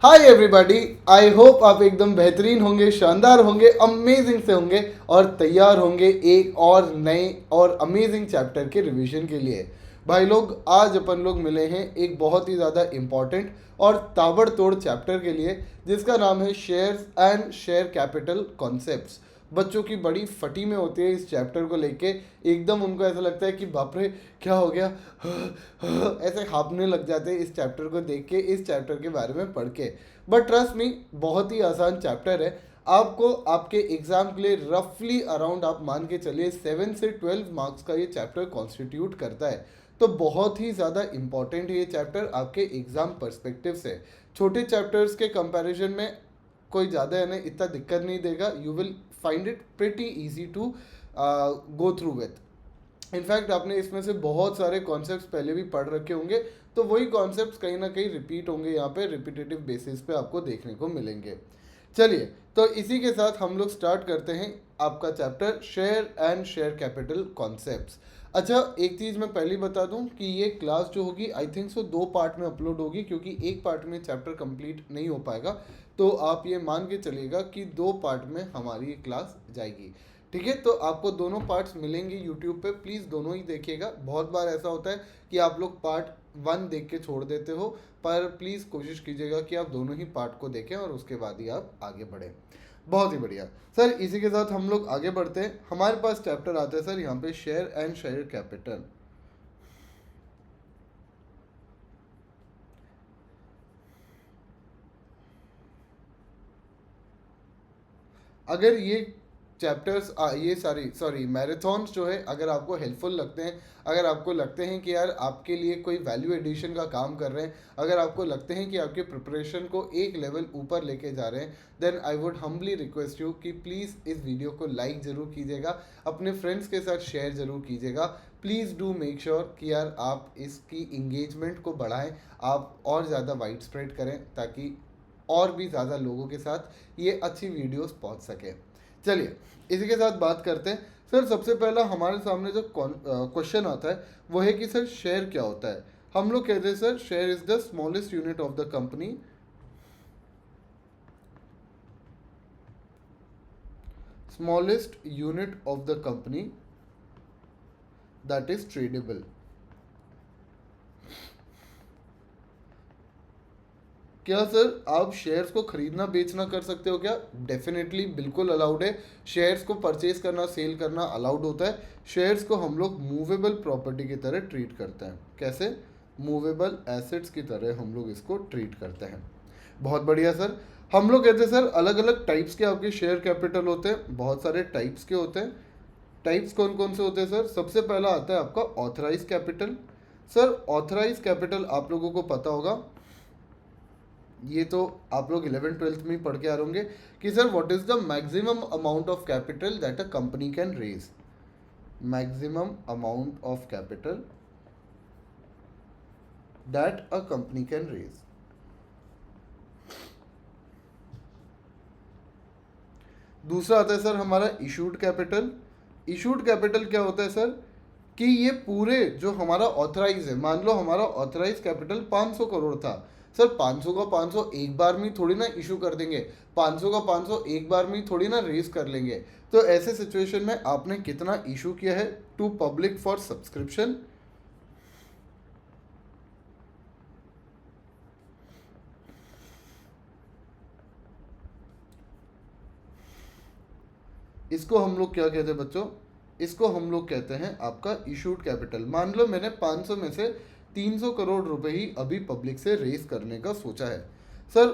Hi everybody, I hope आप एकदम बेहतरीन होंगे, शानदार होंगे, अमेजिंग से होंगे और तैयार होंगे एक और नए और अमेजिंग चैप्टर के रिवीजन के लिए। भाई लोग, आज अपन लोग मिले हैं एक बहुत ही ज़्यादा इम्पॉर्टेंट और ताबड़तोड़ चैप्टर के लिए, जिसका नाम है shares and share capital concepts. बच्चों की बड़ी फटी में होती है इस चैप्टर को लेके। एकदम उनको ऐसा लगता है कि बाप रे क्या हो गया, ऐसे हाँफने लग जाते हैं इस चैप्टर को देख के, इस चैप्टर के बारे में पढ़ के। बट ट्रस्ट मी, बहुत ही आसान चैप्टर है। आपको आपके एग्जाम के लिए रफली अराउंड आप मान के चलिए 7 से 12 मार्क्स का ये चैप्टर कॉन्स्टिट्यूट करता है। तो बहुत ही ज़्यादा इंपॉर्टेंट है ये चैप्टर आपके एग्जाम पर्सपेक्टिव से। छोटे चैप्टर्स के कंपैरिजन में कोई ज़्यादा है ना इतना दिक्कत नहीं देगा। You will find it pretty easy to go through with. In fact आपने इसमें से बहुत सारे कॉन्सेप्ट्स पहले भी पढ़ रखे होंगे, तो वही कॉन्सेप्ट्स कहीं ना कहीं रिपीट होंगे, यहाँ पे रिपीटेटिव बेसिस पे आपको देखने को मिलेंगे। चलिए, तो इसी के साथ हम लोग स्टार्ट करते हैं आपका chapter share and share capital concepts. अच्छा, एक चीज़ मैं पहले बता दूं कि ये क्लास जो होगी आई थिंक सो 2 पार्ट में अपलोड होगी, क्योंकि एक पार्ट में चैप्टर कंप्लीट नहीं हो पाएगा। तो आप ये मान के चलिएगा कि 2 पार्ट में हमारी ये क्लास जाएगी। ठीक है, तो आपको दोनों पार्ट्स मिलेंगे यूट्यूब पे, प्लीज़ दोनों ही देखिएगा। बहुत बार ऐसा होता है कि आप लोग पार्ट 1 देख के छोड़ देते हो, पर प्लीज़ कोशिश कीजिएगा कि आप दोनों ही पार्ट को देखें और उसके बाद ही आप आगे बढ़ें। बहुत ही बढ़िया सर। इसी के साथ हम लोग आगे बढ़ते हैं। हमारे पास चैप्टर आता है सर यहाँ पे शेयर एंड शेयर कैपिटल। अगर ये चैप्टर्स ये सॉरी मैराथन्स जो है, अगर आपको हेल्पफुल लगते हैं, अगर आपको लगते हैं कि यार आपके लिए कोई वैल्यू एडिशन का काम कर रहे हैं, अगर आपको लगते हैं कि आपके प्रिपरेशन को एक लेवल ऊपर लेके जा रहे हैं, then I would humbly request you कि प्लीज़ इस वीडियो को लाइक ज़रूर कीजिएगा, अपने फ्रेंड्स के साथ शेयर ज़रूर कीजिएगा। प्लीज़ डू मेक श्योर कि यार आप इसकी इंगेजमेंट को बढ़ाएं, आप और ज़्यादा वाइड स्प्रेड करें, ताकि और भी ज़्यादा लोगों के साथ ये अच्छी वीडियोस पहुंच सके। चलिए, इसी के साथ बात करते हैं। सर, सबसे पहला हमारे सामने जो क्वेश्चन आता है वो है कि सर शेयर क्या होता है। हम लोग कहते हैं sir share is the smallest unit of the company, smallest unit of the company that is tradable. क्या सर आप शेयर्स को खरीदना बेचना कर सकते हो क्या? डेफिनेटली, बिल्कुल अलाउड है। शेयर्स को परचेज करना सेल करना अलाउड होता है। शेयर्स को हम लोग मूवेबल प्रॉपर्टी की तरह ट्रीट करते हैं। कैसे? मूवेबल एसेट्स की तरह हम लोग इसको ट्रीट करते हैं। बहुत बढ़िया सर। हम लोग कहते हैं सर अलग अलग टाइप्स के आपके शेयर कैपिटल होते हैं, बहुत सारे टाइप्स के होते हैं। टाइप्स कौन कौन से होते हैं सर? सबसे पहला आता है आपका authorise capital. Sir authorise capital आप लोगों को पता होगा, ये तो आप लोग 11th-12th में ही पढ़ के आ रहे होंगे कि sir what is the maximum amount of capital that a company can raise. Maximum amount of capital that a company can raise. दूसरा आता है सर हमारा इशूड कैपिटल। इशूड कैपिटल क्या होता है सर? कि ये पूरे जो हमारा ऑथराइज है, मान लो हमारा ऑथराइज कैपिटल 500 करोड़ था। सर 500 का 500 एक बार में थोड़ी ना इशू कर देंगे, 500 का 500 एक बार में थोड़ी ना रेज कर लेंगे। तो ऐसे सिचुएशन में आपने कितना इशू किया है टू पब्लिक फॉर सब्सक्रिप्शन? इसको हम लोग क्या कहते हैं बच्चों? इसको हम लोग कहते हैं आपका इशूड कैपिटल। मान लो मैंने 500 में से 300 करोड़ रुपए ही अभी पब्लिक से रेज करने का सोचा है। सर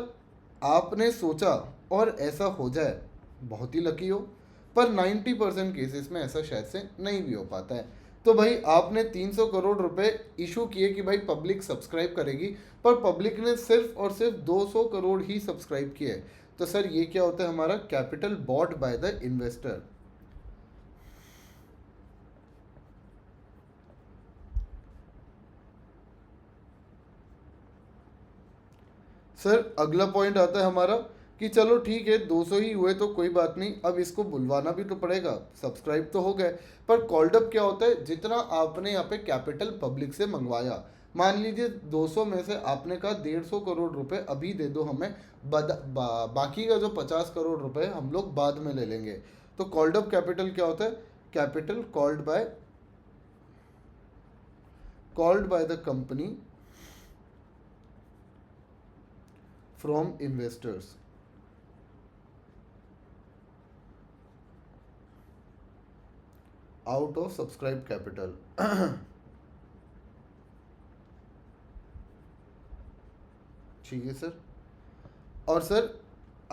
आपने सोचा और ऐसा हो जाए, बहुत ही लकी हो, पर 90% केसेस में ऐसा शायद से नहीं भी हो पाता है। तो भाई आपने 300 करोड़ रुपए इशू किए कि भाई पब्लिक सब्सक्राइब करेगी, पर पब्लिक ने सिर्फ और सिर्फ 200 करोड़ ही सब्सक्राइब किए। तो सर ये क्या होता है? हमारा capital bought by the investor. Sir अगला पॉइंट आता है हमारा कि चलो ठीक है 200 ही हुए तो कोई बात नहीं, अब इसको बुलवाना भी तो पड़ेगा, सब्सक्राइब तो हो गए, पर कॉल्ड अप क्या होता है? जितना आपने यहाँ पे कैपिटल पब्लिक से मंगवाया, मान लीजिए 200 में से आपने कहा 150 करोड़ रुपए अभी दे दो हमें, बाकी का जो 50 करोड़ रुपए हम लोग बाद में ले लेंगे। तो कॉल्ड अप कैपिटल क्या होता है? Capital called by the company from investors. Out of subscribe capital. ठीक है सर। और सर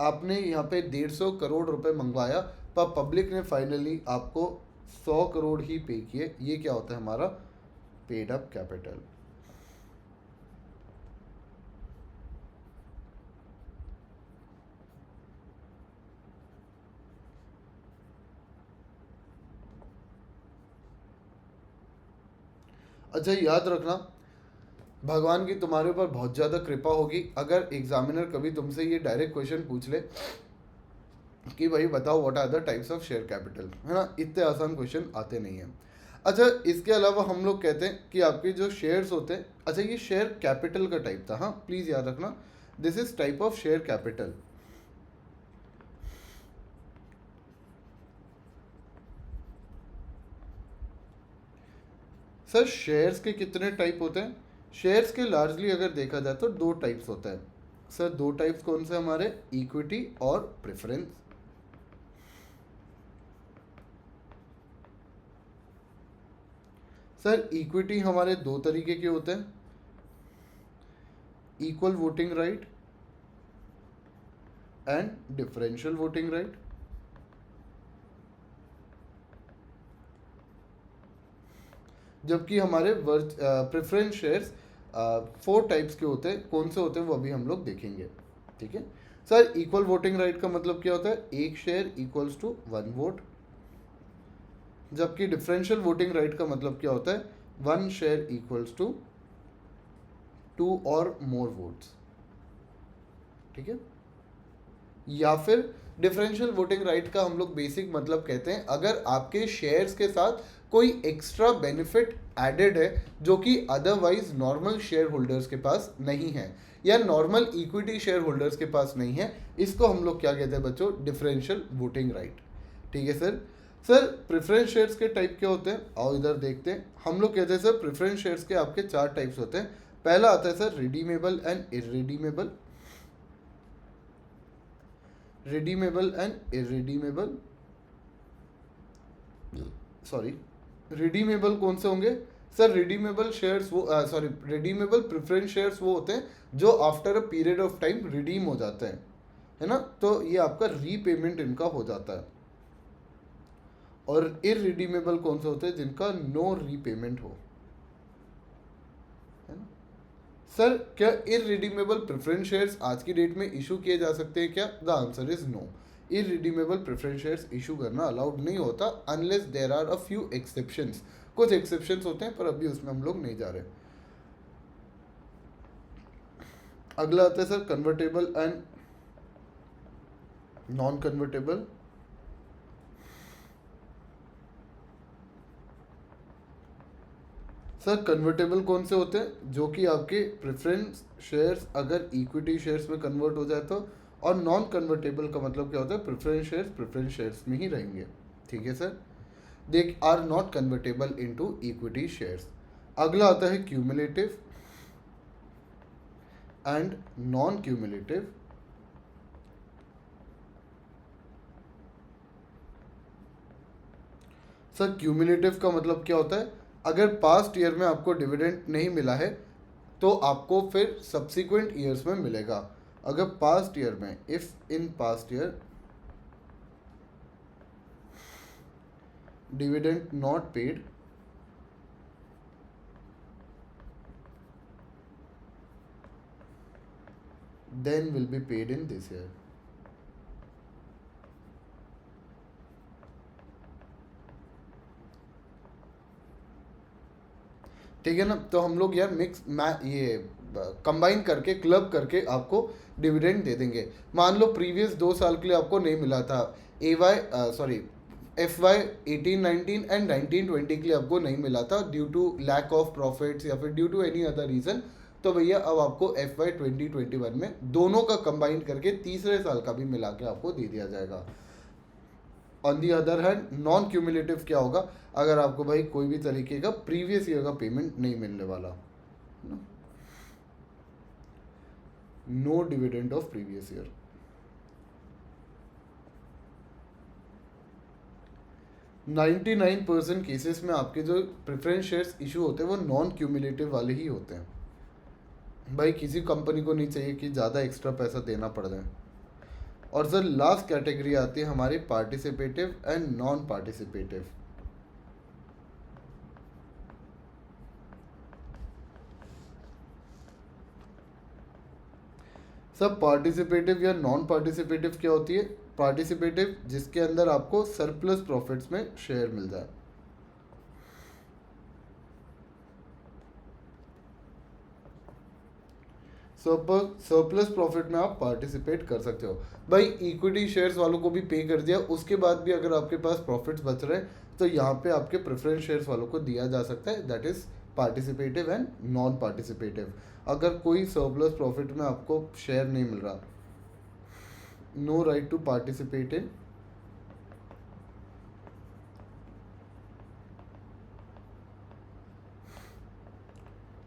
आपने यहाँ पे 150 करोड़ रुपए मंगवाया, पर पब्लिक ने फाइनली आपको 100 करोड़ ही पे किए। ये क्या होता है? हमारा पेड अप कैपिटल। अच्छा याद रखना, भगवान की तुम्हारे ऊपर बहुत ज़्यादा कृपा होगी अगर एग्जामिनर कभी तुमसे ये डायरेक्ट क्वेश्चन पूछ ले कि भाई बताओ what are the types of share capital, है ना। इतने आसान क्वेश्चन आते नहीं हैं। अच्छा इसके अलावा हम लोग कहते हैं कि आपके जो शेयर्स होते हैं, अच्छा ये शेयर कैपिटल का टाइप था, हाँ प्लीज़ याद रखना, this is type of share capital. Sir shares के कितने टाइप होते हैं? शेयर्स के लार्जली अगर देखा जाए तो 2 टाइप्स होते हैं। सर 2 टाइप्स कौन से हमारे? इक्विटी और प्रेफरेंस। सर इक्विटी हमारे 2 तरीके के होते हैं, equal voting right and differential voting right. जबकि हमारे प्रेफरेंस शेयर्स 4 टाइप्स के होते हैं। कौन से होते हैं वो अभी हम लोग देखेंगे, ठीक है। सर इक्वल वोटिंग राइट का मतलब क्या होता है? एक शेयर इक्वल्स टू 1 वोट। जबकि डिफरेंशियल वोटिंग राइट का मतलब क्या होता है? 1 शेयर इक्वल्स टू 2 और मोर वोट्स, ठीक है। या फिर डिफरेंशियल वोटिंग राइट का हम लोग बेसिक मतलब कहते हैं अगर आपके शेयर्स के साथ कोई एक्स्ट्रा बेनिफिट एडेड है जो कि अदरवाइज नॉर्मल शेयर होल्डर्स के पास नहीं है, या नॉर्मल इक्विटी शेयर होल्डर्स के पास नहीं है, इसको हम लोग क्या कहते हैं बच्चों? डिफरेंशियल वोटिंग राइट, ठीक है सर। सर प्रेफरेंस शेयर्स के टाइप क्या होते हैं? आओ इधर देखते हैं। हम लोग कहते हैं सर प्रेफरेंस शेयर्स के आपके 4 टाइप्स होते हैं। पहला आता है sir redeemable and irredeemable. Redeemable and irredeemable, sorry redeemable कौन से होंगे? सर रिडीमेबल शेयर्स वो रिडीमेबल प्रेफरेंस शेयर्स वो होते हैं जो after a period of time redeem हो जाते हैं, है ना। तो ये आपका रीपेमेंट इनका हो जाता है। और इररिडीमेबल कौन से होते हैं? जिनका नो रीपेमेंट हो, है ना। सर क्या इररिडीमेबल प्रेफरेंस शेयर्स आज की डेट में इशू किए जा सकते हैं क्या? The answer is no. Irredeemable preference shares issue करना अलाउड नहीं होता unless there are a few exceptions. कुछ एक्सेप्शंस होते हैं पर अभी उसमें हम लोग नहीं जा रहे। अगला आता है sir convertible and non convertible. Sir convertible कौन से होते हैं? जो कि आपके प्रेफरेंस शेयर्स अगर इक्विटी शेयर्स में कन्वर्ट हो जाए तो। और नॉन कन्वर्टेबल का मतलब क्या होता है? प्रेफरेंस शेयर्स में ही रहेंगे, ठीक है sir. They are not convertible into equity shares. अगला आता है cumulative and non cumulative. Sir cumulative का मतलब क्या होता है? अगर पास्ट ईयर में आपको डिविडेंड नहीं मिला है तो आपको फिर सब्सिक्वेंट ईयर्स में मिलेगा। अगर पास्ट ईयर में, if in past year dividend not paid, then will be paid in this year। ठीक है ना। तो हम लोग यार ये कंबाइन करके क्लब करके आपको डिविडेंड दे देंगे। मान लो प्रीवियस 2 साल के लिए आपको नहीं मिला था, AY FY 18-19 एंड 19-20 के लिए आपको नहीं मिला था due to lack of profits या फिर due to any other reason, तो भैया अब आपको FY 2021 में दोनों का कंबाइन करके तीसरे साल का भी मिला के आपको दे दिया जाएगा। On the other hand non cumulative क्या होगा, अगर आपको भाई कोई भी तरीके का प्रीवियस ईयर का पेमेंट नहीं मिलने वाला, no dividend of previous year. 99% cases में आपके जो प्रेफरेंस शेयर्स इशू होते हैं वो नॉन क्यूमुलेटिव वाले ही होते हैं। भाई किसी कंपनी को नहीं चाहिए कि ज़्यादा एक्स्ट्रा पैसा देना पड़ जाए। और सर लास्ट कैटेगरी आती है हमारी पार्टिसिपेटिव एंड नॉन पार्टिसिपेटिव। सब पार्टिसिपेटिव या नॉन पार्टिसिपेटिव क्या होती है? पार्टिसिपेटिव जिसके अंदर आपको सरप्लस प्रॉफिट्स में शेयर मिल जाए। सरप्लस प्रॉफिट में आप पार्टिसिपेट कर सकते हो। भाई इक्विटी शेयर्स वालों को भी पे कर दिया, उसके बाद भी अगर आपके पास प्रॉफिट्स बच रहे हैं तो यहाँ पे आपके प्रेफरेंस शेयर्स वालों को दिया जा सकता है, that is participative and non participative. अगर कोई सरप्लस प्रॉफिट में आपको शेयर नहीं मिल रहा, no right to participate in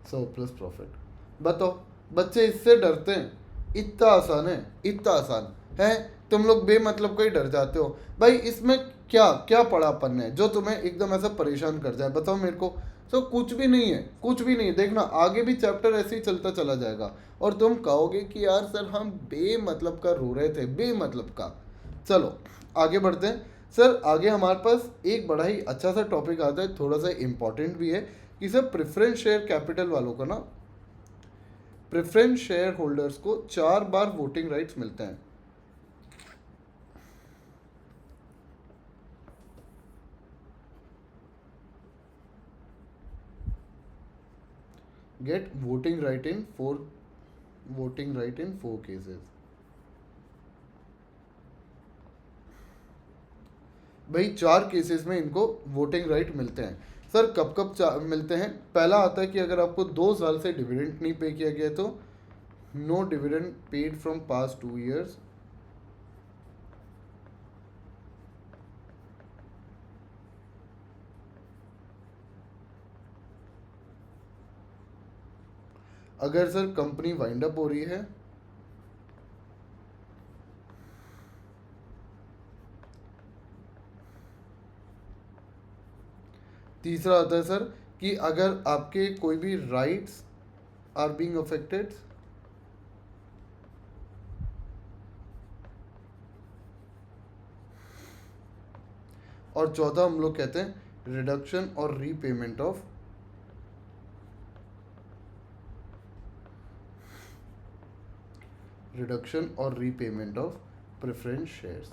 surplus profit. बताओ बच्चे इससे डरते हैं, इतना आसान है, इतना आसान है, तुम लोग बेमतलब का ही डर जाते हो। भाई इसमें क्या क्या पढ़ापन है जो तुम्हें एकदम ऐसा परेशान कर जाए, बताओ मेरे को। तो कुछ भी नहीं है, कुछ भी नहीं। देखना आगे भी चैप्टर ऐसे ही चलता चला जाएगा और तुम कहोगे कि यार सर हम बेमतलब का रो रहे थे, बेमतलब का। चलो आगे बढ़ते हैं। सर आगे हमारे पास एक बड़ा ही अच्छा सा टॉपिक आता है, थोड़ा सा इम्पोर्टेंट भी है, कि सर प्रेफरेंस शेयर कैपिटल वालों को ना, प्रेफरेंस शेयर होल्डर्स को 4 बार वोटिंग राइट्स मिलते हैं। गेट वोटिंग राइट इन 4 केसेस। भाई 4 केसेस में इनको वोटिंग राइट मिलते हैं। सर कब कब मिलते हैं? पहला आता है कि अगर आपको 2 साल से डिविडेंड नहीं पे किया गया तो no dividend paid from past 2 years। अगर सर कंपनी वाइंड अप हो रही है, तीसरा आता है सर कि अगर आपके कोई भी राइट्स आर बीइंग अफेक्टेड, और चौथा हम लोग कहते हैं रिडक्शन और रीपेमेंट ऑफ प्रेफरेंस शेयर्स।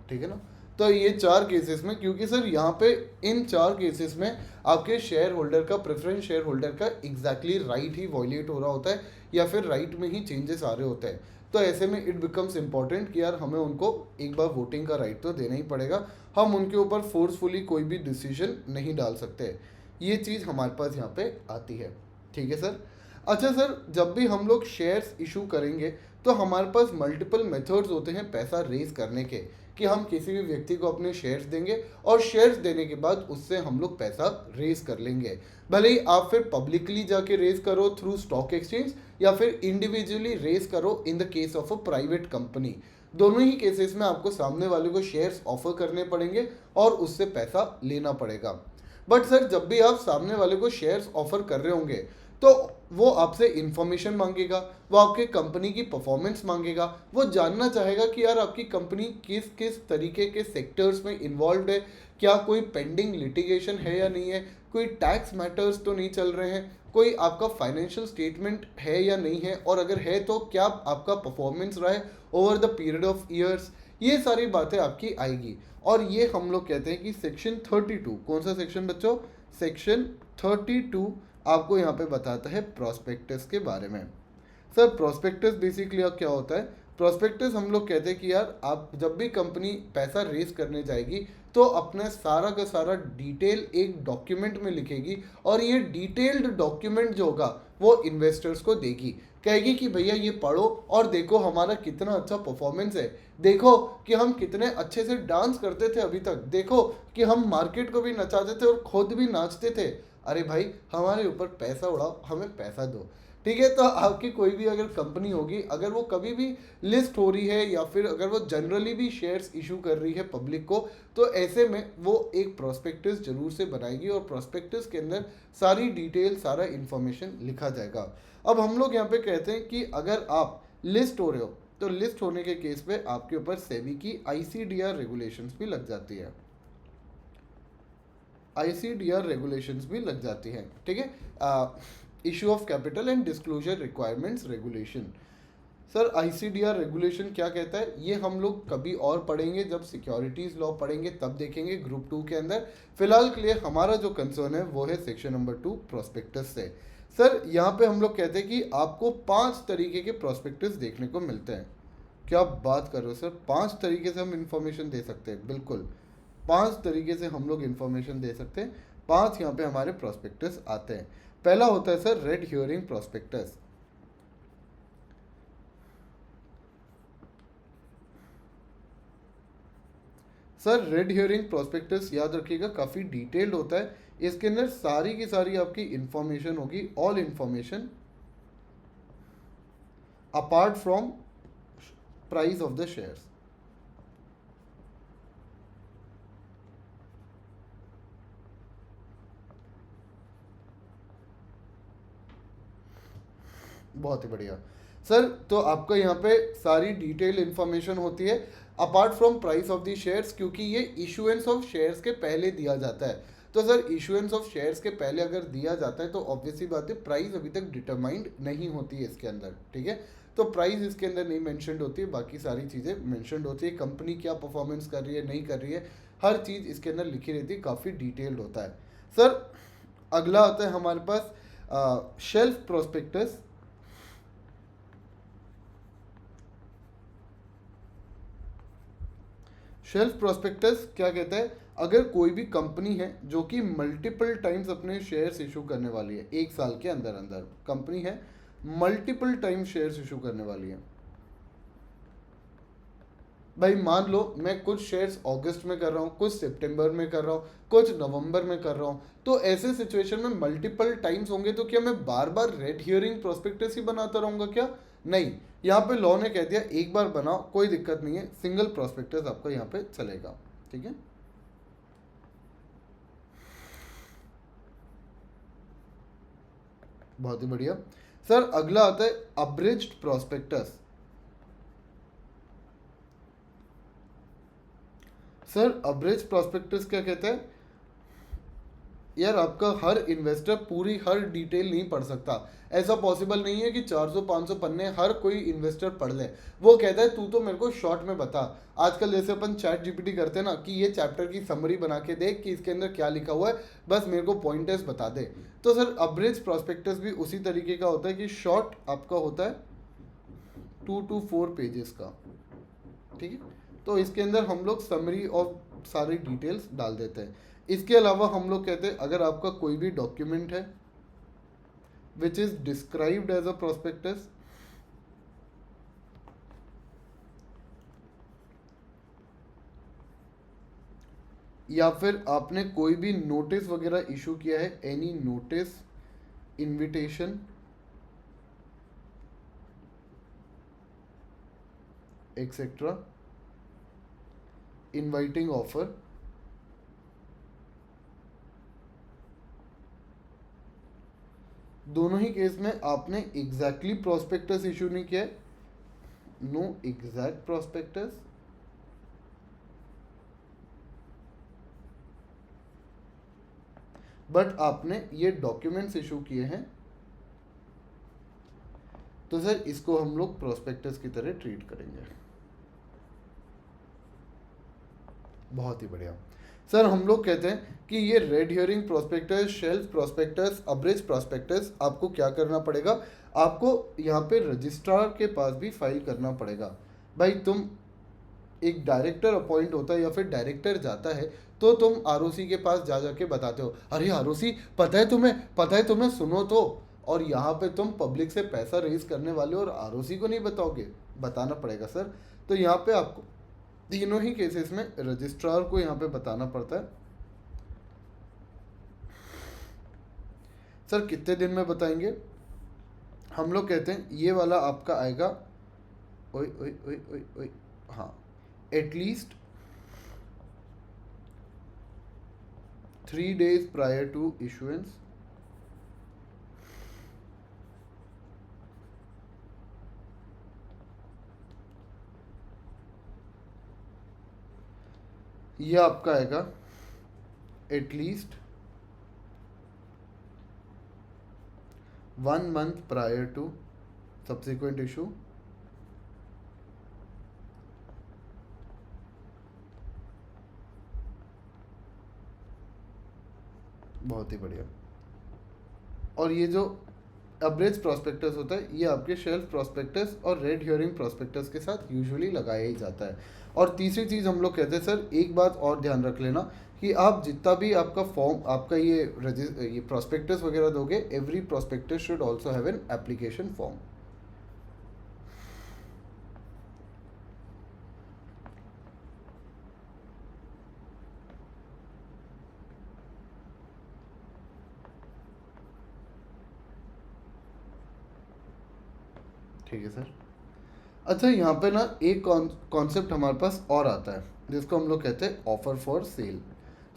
ठीक है ना? तो ये 4 केसेस में, क्योंकि सर यहाँ पे इन 4 केसेस में आपके शेयर होल्डर का, प्रेफरेंस शेयर होल्डर का एग्जैक्टली राइट ही वॉयलेट हो रहा होता है या फिर राइट में ही चेंजेस आ रहे होते हैं। तो ऐसे में इट बिकम्स इम्पॉर्टेंट कि यार हमें उनको एक बार वोटिंग का राइट तो देना ही पड़ेगा। हम उनके ऊपर फोर्सफुली कोई भी डिसीजन नहीं डाल सकते। ये चीज़ हमारे पास यहाँ पे आती है। ठीक है सर? अच्छा सर, जब भी हम लोग शेयर्स इशू करेंगे तो हमारे पास मल्टीपल मेथड्स होते हैं पैसा रेज करने के, कि हम किसी भी व्यक्ति को अपने शेयर्स देंगे और शेयर्स देने के बाद उससे हम लोग पैसा रेज कर लेंगे। भले ही आप फिर पब्लिकली जाके रेज करो थ्रू स्टॉक एक्सचेंज या फिर इंडिविजुअली रेज करो in the case of a private company, दोनों ही केसेस में आपको सामने वाले को शेयर्स ऑफर करने पड़ेंगे और उससे पैसा लेना पड़ेगा। बट सर जब भी आप सामने वाले को शेयर्स ऑफर कर रहे होंगे तो वो आपसे इंफॉर्मेशन मांगेगा, वो आपके कंपनी की परफॉर्मेंस मांगेगा, वो जानना चाहेगा कि यार आपकी कंपनी किस किस तरीके के सेक्टर्स में इन्वॉल्व है, क्या कोई पेंडिंग लिटिगेशन है या नहीं है, कोई टैक्स मैटर्स तो नहीं चल रहे हैं, कोई आपका फाइनेंशियल स्टेटमेंट है या नहीं है, और अगर है तो क्या आपका परफॉर्मेंस रहा है over the period of years. ये सारी बातें आपकी आएगी और ये हम लोग कहते हैं कि सेक्शन 32, कौन सा सेक्शन बच्चों? सेक्शन 32 आपको यहाँ पे बताता है प्रोस्पेक्टस के बारे में। सर प्रोस्पेक्टस बेसिकली क्या होता है? प्रोस्पेक्टस हम लोग कहते हैं कि यार आप जब भी कंपनी पैसा रेज करने जाएगी तो अपना सारा का सारा डिटेल एक डॉक्यूमेंट में लिखेगी, और ये डिटेल्ड डॉक्यूमेंट जो होगा वो इन्वेस्टर्स को देगी, कहेगी कि भैया ये पढ़ो और देखो हमारा कितना अच्छा परफॉर्मेंस है, देखो कि हम कितने अच्छे से डांस करते थे अभी तक, देखो कि हम मार्केट को भी नचाते थे और खुद भी नाचते थे, अरे भाई हमारे ऊपर पैसा उड़ाओ, हमें पैसा दो। ठीक है, तो आपकी कोई भी अगर कंपनी होगी, अगर वो कभी भी लिस्ट हो रही है या फिर अगर वो जनरली भी शेयर्स इशू कर रही है पब्लिक को, तो ऐसे में वो एक प्रोस्पेक्टस जरूर से बनाएगी और प्रोस्पेक्टस के अंदर सारी डिटेल सारा इन्फॉर्मेशन लिखा जाएगा। अब हम लोग यहाँ पे कहते हैं कि अगर आप लिस्ट हो रहे हो तो लिस्ट होने के केस पे आपके ऊपर सेबी की आईसीडीआर रेगुलेशंस भी लग जाती है, आईसीडीआर रेगुलेशंस भी लग जाती हैं। ठीक है, issue of capital and disclosure requirements regulation. Sir ICDR regulation क्या कहता है, ये हम लोग कभी और पढ़ेंगे, जब सिक्योरिटीज लॉ पढ़ेंगे तब देखेंगे ग्रुप 2 के अंदर। फिलहाल के लिए हमारा जो कंसर्न है वो है सेक्शन नंबर 2 प्रोस्पेक्टस से। सर यहाँ पे हम लोग कहते हैं कि आपको 5 तरीके के प्रोस्पेक्टस देखने को मिलते हैं। क्या आप बात कर रहे हो सर, 5 तरीके से हम इंफॉर्मेशन दे सकते हैं? बिल्कुल 5 तरीके से हम लोग इंफॉर्मेशन दे सकते हैं। 5 यहाँ पे हमारे प्रोस्पेक्टस आते हैं। पहला होता है sir red herring prospectus. Sir red herring prospectus याद रखिएगा काफ़ी डिटेल्ड होता है, इसके अंदर सारी की सारी आपकी इंफॉर्मेशन होगी, all information apart from price of the shares. बहुत ही बढ़िया सर, तो आपको यहाँ पे सारी डिटेल इंफॉर्मेशन होती है apart from price of the shares, क्योंकि ये इशुएंस ऑफ शेयर्स के पहले दिया जाता है। तो सर इशुएंस ऑफ शेयर्स के पहले अगर दिया जाता है तो ऑब्वियसली बात है प्राइस अभी तक डिटरमाइंड नहीं होती है इसके अंदर। ठीक है, तो प्राइस इसके अंदर नहीं मेंशनड होती है, बाकी सारी चीज़ें मेंशनड होती है, कंपनी क्या परफॉर्मेंस कर रही है नहीं कर रही है, हर चीज़ इसके अंदर लिखी रहती है, काफ़ी डिटेल्ड होता है। सर अगला आता है हमारे पास शेल्फ प्रोस्पेक्टस। शेल्फ प्रोस्पेक्टस क्या कहता है, अगर कोई भी कंपनी है जो कि मल्टीपल टाइम्स अपने शेयर्स इशू करने वाली है, 1 साल के अंदर अंदर कंपनी है मल्टीपल टाइम शेयर्स इशू करने वाली है। भाई मान लो मैं कुछ शेयर्स अगस्त में कर रहा हूँ, कुछ सितंबर में कर रहा हूँ, कुछ नवंबर में कर रहा हूँ, तो ऐसे सिचुएशन में मल्टीपल टाइम्स होंगे तो क्या मैं बार बार रेड हियरिंग प्रोस्पेक्टस ही बनाता रहूँगा क्या? नहीं, यहाँ पे लॉ ने कह दिया एक बार बनाओ कोई दिक्कत नहीं है, सिंगल प्रोस्पेक्टस आपका यहाँ पे चलेगा। ठीक है, बहुत ही बढ़िया। सर अगला आता है अब्रिज्ड प्रोस्पेक्टस। सर अब्रिज प्रोस्पेक्टस क्या कहता है, यार आपका हर इन्वेस्टर पूरी हर डिटेल नहीं पढ़ सकता, ऐसा पॉसिबल नहीं है कि 400-500 पन्ने हर कोई इन्वेस्टर पढ़ ले। वो कहता है तू तो मेरे को शॉर्ट में बता, आजकल जैसे अपन चैट जीपीटी करते हैं ना कि ये चैप्टर की समरी बना के देख कि इसके अंदर क्या लिखा हुआ है, बस मेरे को पॉइंटर्स बता दे। तो सर अब्रिज प्रोस्पेक्टस भी उसी तरीके का होता है कि शॉर्ट आपका होता है 2 to 4 पेजेस का। ठीक है, तो इसके अंदर हम लोग समरी और सारी डिटेल्स डाल देते हैं। इसके अलावा हम लोग कहते हैं अगर आपका कोई भी डॉक्यूमेंट है which is described as a prospectus, या फिर आपने कोई भी नोटिस वगैरह इशू किया है, any notice, invitation, etcetera, inviting offer, दोनों ही केस में आपने एग्जैक्टली प्रोस्पेक्टस इशू नहीं किया है, नो एग्जैक्ट प्रोस्पेक्टस, बट आपने ये डॉक्यूमेंट्स इशू किए हैं, तो सर इसको हम लोग प्रोस्पेक्टस की तरह ट्रीट करेंगे। बहुत ही बढ़िया सर हम लोग कहते हैं कि ये red herring prospectus, shelf prospectus, abridge prospectus आपको क्या करना पड़ेगा, आपको यहाँ पे रजिस्ट्रार के पास भी फाइल करना पड़ेगा। भाई तुम, एक डायरेक्टर अपॉइंट होता है या फिर डायरेक्टर जाता है तो तुम आरओसी के पास जा जाके बताते हो, अरे आरओसी पता है तुम्हें, पता है तुम्हें, सुनो तो। और यहाँ पे तुम पब्लिक से पैसा रेज करने वाले हो और आरओसी को नहीं बताओगे, बताना पड़ेगा सर। तो यहाँ पे आपको तीनों ही केसेस में रजिस्ट्रार को यहाँ पे बताना पड़ता है। सर कितने दिन में बताएंगे, हम लोग कहते हैं ये वाला आपका आएगा, ओए ओए ओए ओए ओए, हाँ, at least 3 days prior to issuance। ये आपका आएगा at least 1 month prior to subsequent issue। बहुत ही बढ़िया। और ये जो अब्रेज प्रोस्पेक्टस होता है ये आपके शेल्फ प्रोस्पेक्टस और रेड हियरिंग प्रोस्पेक्टस के साथ यूजुअली लगाया ही जाता है। और तीसरी चीज़ हम लोग कहते हैं सर, एक बात और ध्यान रख लेना कि आप जितना भी आपका फॉर्म, आपका ये प्रोस्पेक्टस वगैरह दोगे, every prospectus should also have an application form. ठीक है सर। अच्छा यहाँ पे ना एक कॉन्सेप्ट हमारे पास और आता है जिसको हम लोग कहते हैं offer for sale.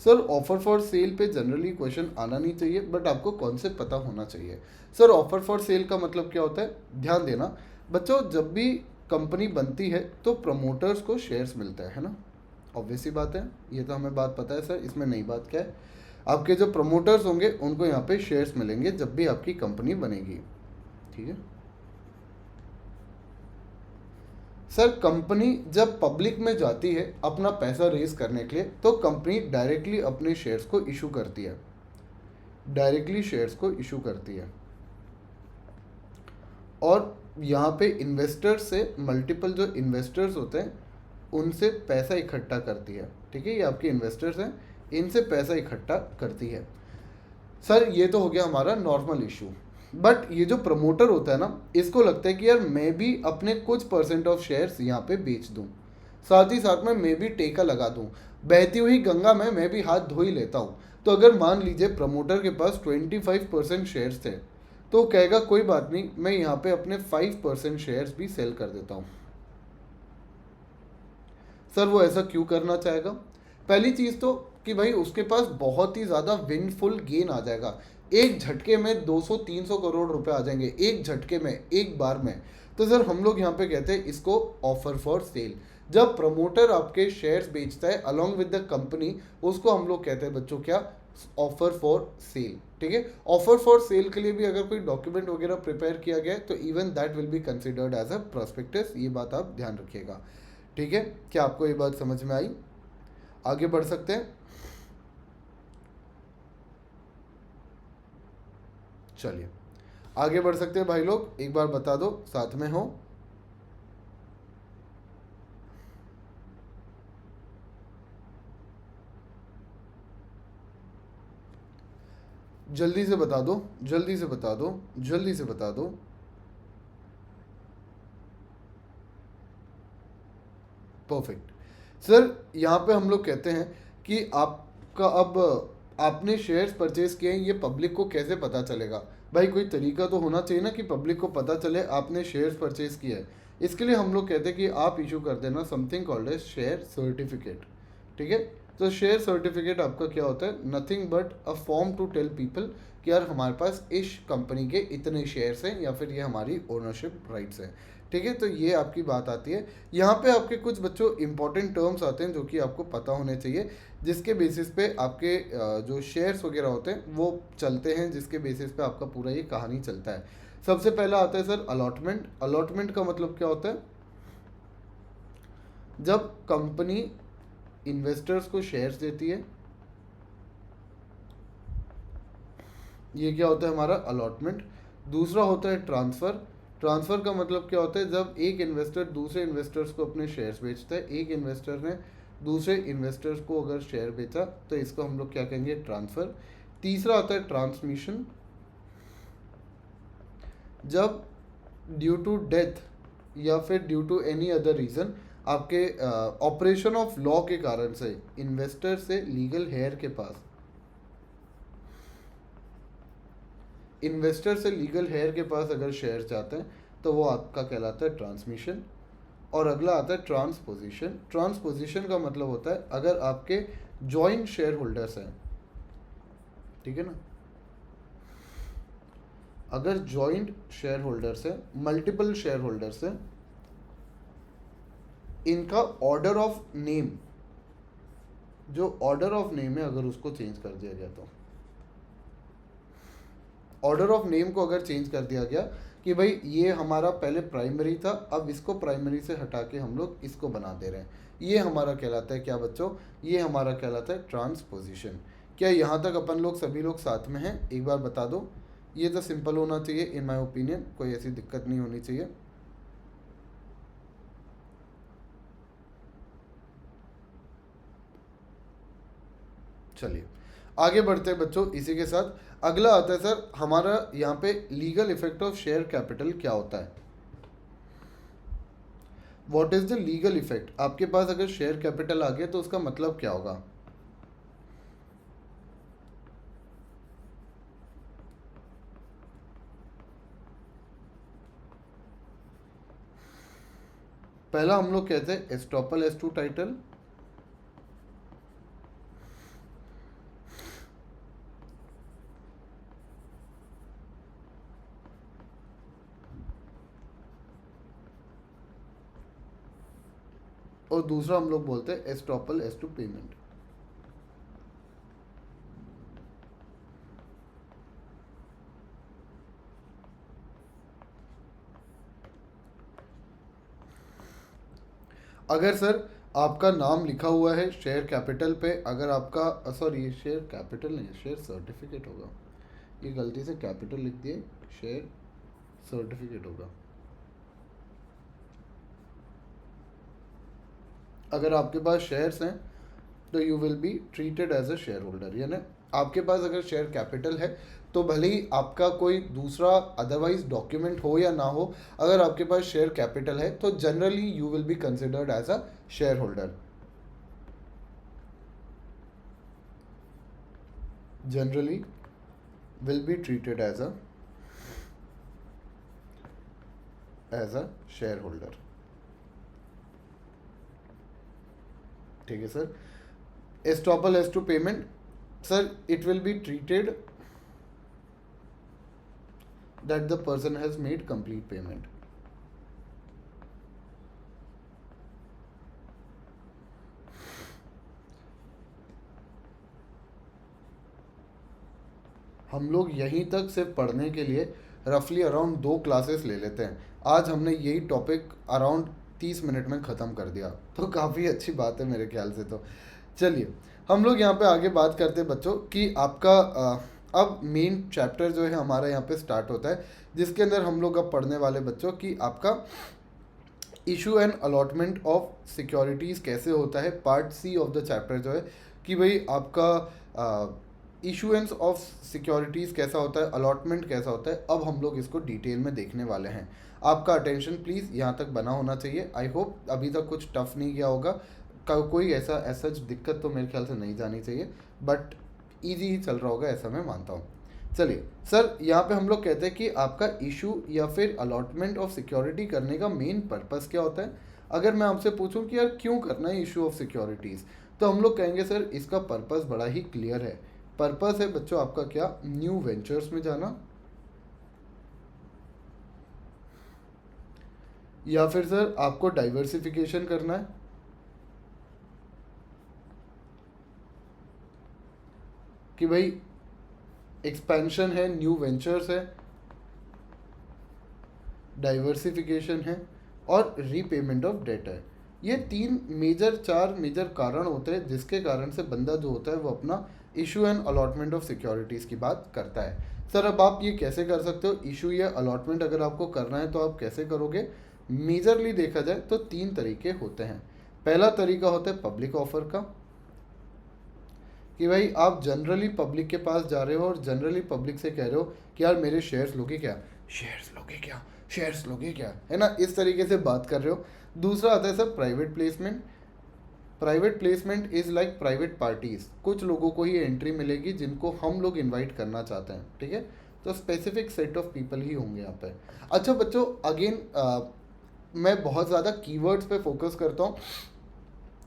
Sir offer for sale पे जनरली क्वेश्चन आना नहीं चाहिए, बट आपको कॉन्सेप्ट पता होना चाहिए। सर ऑफर फॉर सेल का मतलब क्या होता है, ध्यान देना बच्चों, जब भी कंपनी बनती है तो प्रमोटर्स को शेयर्स मिलते हैं, है ना, ऑब्वियस सी बात है, ये तो हमें बात पता है सर, इसमें नई बात क्या है। आपके जो प्रमोटर्स होंगे उनको यहाँ पे शेयर्स मिलेंगे जब भी आपकी कंपनी बनेगी, ठीक है। सर कंपनी जब पब्लिक में जाती है अपना पैसा रेज करने के लिए तो कंपनी डायरेक्टली अपने शेयर्स को इशू करती है, डायरेक्टली शेयर्स को इशू करती है। और यहाँ पे इन्वेस्टर्स से, मल्टीपल जो इन्वेस्टर्स होते हैं उनसे पैसा इकट्ठा करती है, ठीक है, ये आपके इन्वेस्टर्स हैं, इनसे पैसा इकट्ठा करती है। सर ये तो हो गया हमारा नॉर्मल इशू, बट ये जो प्रमोटर होता है ना, इसको लगता है कि यार मैं भी अपने कुछ परसेंट ऑफ शेयर्स यहाँ पे बेच दूँ, साथ ही साथ में मैं भी टेका लगा दूँ, बहती हुई गंगा में मैं भी हाथ धो ही लेता हूँ। तो अगर मान लीजिए प्रमोटर के पास 25% शेयर्स थे तो कहेगा कोई बात नहीं, मैं यहाँ पे अपने 5% शेयर्स भी सेल कर देता हूँ। सर वो ऐसा क्यों करना चाहेगा, पहली चीज़ तो कि भाई उसके पास बहुत ही ज़्यादा विंडफुल गेन आ जाएगा, एक झटके में 200-300 करोड़ रुपए आ जाएंगे, एक झटके में, एक बार में। तो सर हम लोग यहाँ पे कहते हैं इसको ऑफर फॉर सेल। जब प्रमोटर आपके शेयर्स बेचता है अलोंग विद द कंपनी, उसको हम लोग कहते हैं बच्चों क्या, ऑफर फॉर सेल, ठीक है। ऑफर फॉर सेल के लिए भी अगर कोई डॉक्यूमेंट वगैरह प्रिपेयर किया गया है तो even that will be considered as a prospectus, ये बात आप ध्यान रखिएगा, ठीक है। क्या आपको ये बात समझ में आई, आगे बढ़ सकते हैं, चलिए आगे बढ़ सकते हैं भाई लोग, एक बार बता दो साथ में हो। जल्दी से बता दो, जल्दी से बता दो, जल्दी से बता दो। परफेक्ट। सर यहाँ पे हम लोग कहते हैं कि आपका अब आपने शेयर्स परचेज किए हैं, ये पब्लिक को कैसे पता चलेगा, भाई कोई तरीका तो होना चाहिए ना कि पब्लिक को पता चले आपने शेयर्स परचेज किया है। इसके लिए हम लोग कहते हैं कि आप इशू कर देना something called as share certificate, ठीक है। तो शेयर सर्टिफिकेट आपका क्या होता है, nothing but a form to tell people कि यार हमारे पास इस कंपनी के इतने शेयर्स हैं या फिर ये हमारी ओनरशिप राइट्स हैं, ठीक है। तो ये आपकी बात आती है। यहाँ पे आपके कुछ बच्चों इंपॉर्टेंट टर्म्स आते हैं जो कि आपको पता होने चाहिए, जिसके बेसिस पे आपके जो शेयर्स वगैरह होते हैं वो चलते हैं, जिसके बेसिस पे आपका पूरा ये कहानी चलता है। सबसे पहला आता है सर अलॉटमेंट। अलॉटमेंट का मतलब क्या होता है, जब कंपनी इन्वेस्टर्स को शेयर्स देती है ये क्या होता है हमारा अलॉटमेंट। दूसरा होता है ट्रांसफ़र। ट्रांसफ़र का मतलब क्या होता है, जब एक इन्वेस्टर दूसरे इन्वेस्टर्स को अपने शेयर्स बेचता है, एक इन्वेस्टर ने दूसरे इन्वेस्टर्स को अगर शेयर बेचा तो इसको हम लोग क्या कहेंगे, ट्रांसफ़र। तीसरा होता है ट्रांसमिशन। जब ड्यू टू डेथ या फिर due to any other reason आपके ऑपरेशन ऑफ लॉ के कारण से इन्वेस्टर से लीगल हेयर के पास, इन्वेस्टर से लीगल हेयर के पास अगर शेयर चाहते हैं तो वो आपका कहलाता है ट्रांसमिशन। और अगला आता है ट्रांसपोजिशन। ट्रांसपोजिशन का मतलब होता है अगर आपके जॉइंट शेयर होल्डर्स हैं, ठीक है ना, अगर जॉइंट शेयर होल्डर्स हैं, मल्टीपल शेयर होल्डर्स हैं, इनका ऑर्डर ऑफ नेम, जो ऑर्डर ऑफ नेम है अगर उसको चेंज कर दिया गया, तो ऑर्डर ऑफ नेम को अगर चेंज कर दिया गया कि भाई ये हमारा पहले प्राइमरी था, अब इसको प्राइमरी से हटा के हम लोग इसको बना दे रहे हैं, ये हमारा कहलाता है क्या बच्चों, ये हमारा कहलाता है ट्रांसपोजिशन। क्या यहाँ तक अपन लोग सभी लोग साथ में हैं, एक बार बता दो। ये तो सिंपल होना चाहिए इन माय ओपिनियन, कोई ऐसी दिक्कत नहीं होनी चाहिए। चलिए आगे बढ़ते हैं बच्चों इसी के साथ। अगला आता है सर हमारा यहाँ पे legal effect of share capital क्या होता है। What is the legal effect, आपके पास अगर शेयर कैपिटल आ गया तो उसका मतलब क्या होगा। पहला हम लोग कहते हैं एस्टॉपल एज टू टाइटल, और दूसरा हम लोग बोलते हैं एस्टॉपल एज टू पेमेंट। अगर सर आपका नाम लिखा हुआ है शेयर कैपिटल पे, अगर आपका सॉरी ये शेयर कैपिटल नहीं शेयर सर्टिफिकेट होगा, ये गलती से कैपिटल लिख दिए, शेयर सर्टिफिकेट होगा। अगर आपके पास शेयर्स हैं तो you will be treated as a share holder, यानी आपके पास अगर शेयर कैपिटल है तो भले ही आपका कोई दूसरा अदरवाइज डॉक्यूमेंट हो या ना हो, अगर आपके पास शेयर कैपिटल है तो generally you will be considered as a share holder, generally will be treated as a share holder. ठीक है sir. Estoppel as to payment, sir it will be treated that the person has made complete payment. हम लोग यहीं तक सिर्फ पढ़ने के लिए रफली अराउंड 2 क्लासेस ले लेते हैं। आज हमने यही टॉपिक अराउंड 30 मिनट में ख़त्म कर दिया, तो काफ़ी अच्छी बात है मेरे ख्याल से। तो चलिए हम लोग यहाँ पे आगे बात करते हैं बच्चों कि आपका अब मेन चैप्टर जो है हमारा यहाँ पे स्टार्ट होता है, जिसके अंदर हम लोग अब पढ़ने वाले बच्चों कि आपका issue and allotment of securities कैसे होता है। Part C of the chapter जो है कि भाई आपका इशूएंस ऑफ सिक्योरिटीज़ कैसा होता है, अलॉटमेंट कैसा होता है, अब हम लोग इसको डिटेल में देखने वाले हैं। आपका अटेंशन प्लीज़ यहाँ तक बना होना चाहिए। आई होप अभी तक कुछ टफ नहीं गया होगा, कोई ऐसा सच दिक्कत तो मेरे ख्याल से नहीं जानी चाहिए, बट ईजी ही चल रहा होगा ऐसा मैं मानता हूँ। चलिए सर यहाँ पे हम लोग कहते हैं कि आपका इशू या फिर अलॉटमेंट ऑफ सिक्योरिटी करने का मेन पर्पस क्या होता है। अगर मैं आपसे पूछूं कि यार क्यों करना है इशू ऑफ सिक्योरिटीज़, तो हम लोग कहेंगे सर इसका पर्पस बड़ा ही क्लियर है। पर्पस है बच्चों आपका क्या, न्यू वेंचर्स में जाना, या फिर सर आपको डाइवर्सिफिकेशन करना है, कि भाई एक्सपेंशन है, न्यू वेंचर्स है, डाइवर्सिफिकेशन है और रीपेमेंट ऑफ डेट है। ये 4 मेजर कारण होते हैं जिसके कारण से बंदा जो होता है वो अपना issue and allotment of securities की बात करता है। सर अब आप ये कैसे कर सकते हो, इशू या अलॉटमेंट अगर आपको करना है तो आप कैसे करोगे? मेजरली देखा जाए तो तीन तरीके होते हैं। पहला तरीका होता है पब्लिक ऑफर का, कि भाई आप जनरली पब्लिक के पास जा रहे हो और जनरली पब्लिक से कह रहे हो कि यार मेरे शेयर्स लोगे क्या, शेयर्स लोगे क्या, शेयर्स लोगे क्या, है ना, इस तरीके से बात कर रहे हो। दूसरा आता है sir private placement. Private placement is like private parties, कुछ लोगों को ही एंट्री मिलेगी जिनको हम लोग इनवाइट करना चाहते हैं, ठीक है। तो स्पेसिफिक सेट ऑफ पीपल ही होंगे यहाँ पे। अच्छा बच्चों, अगेन मैं बहुत ज़्यादा कीवर्ड्स पे फोकस करता हूँ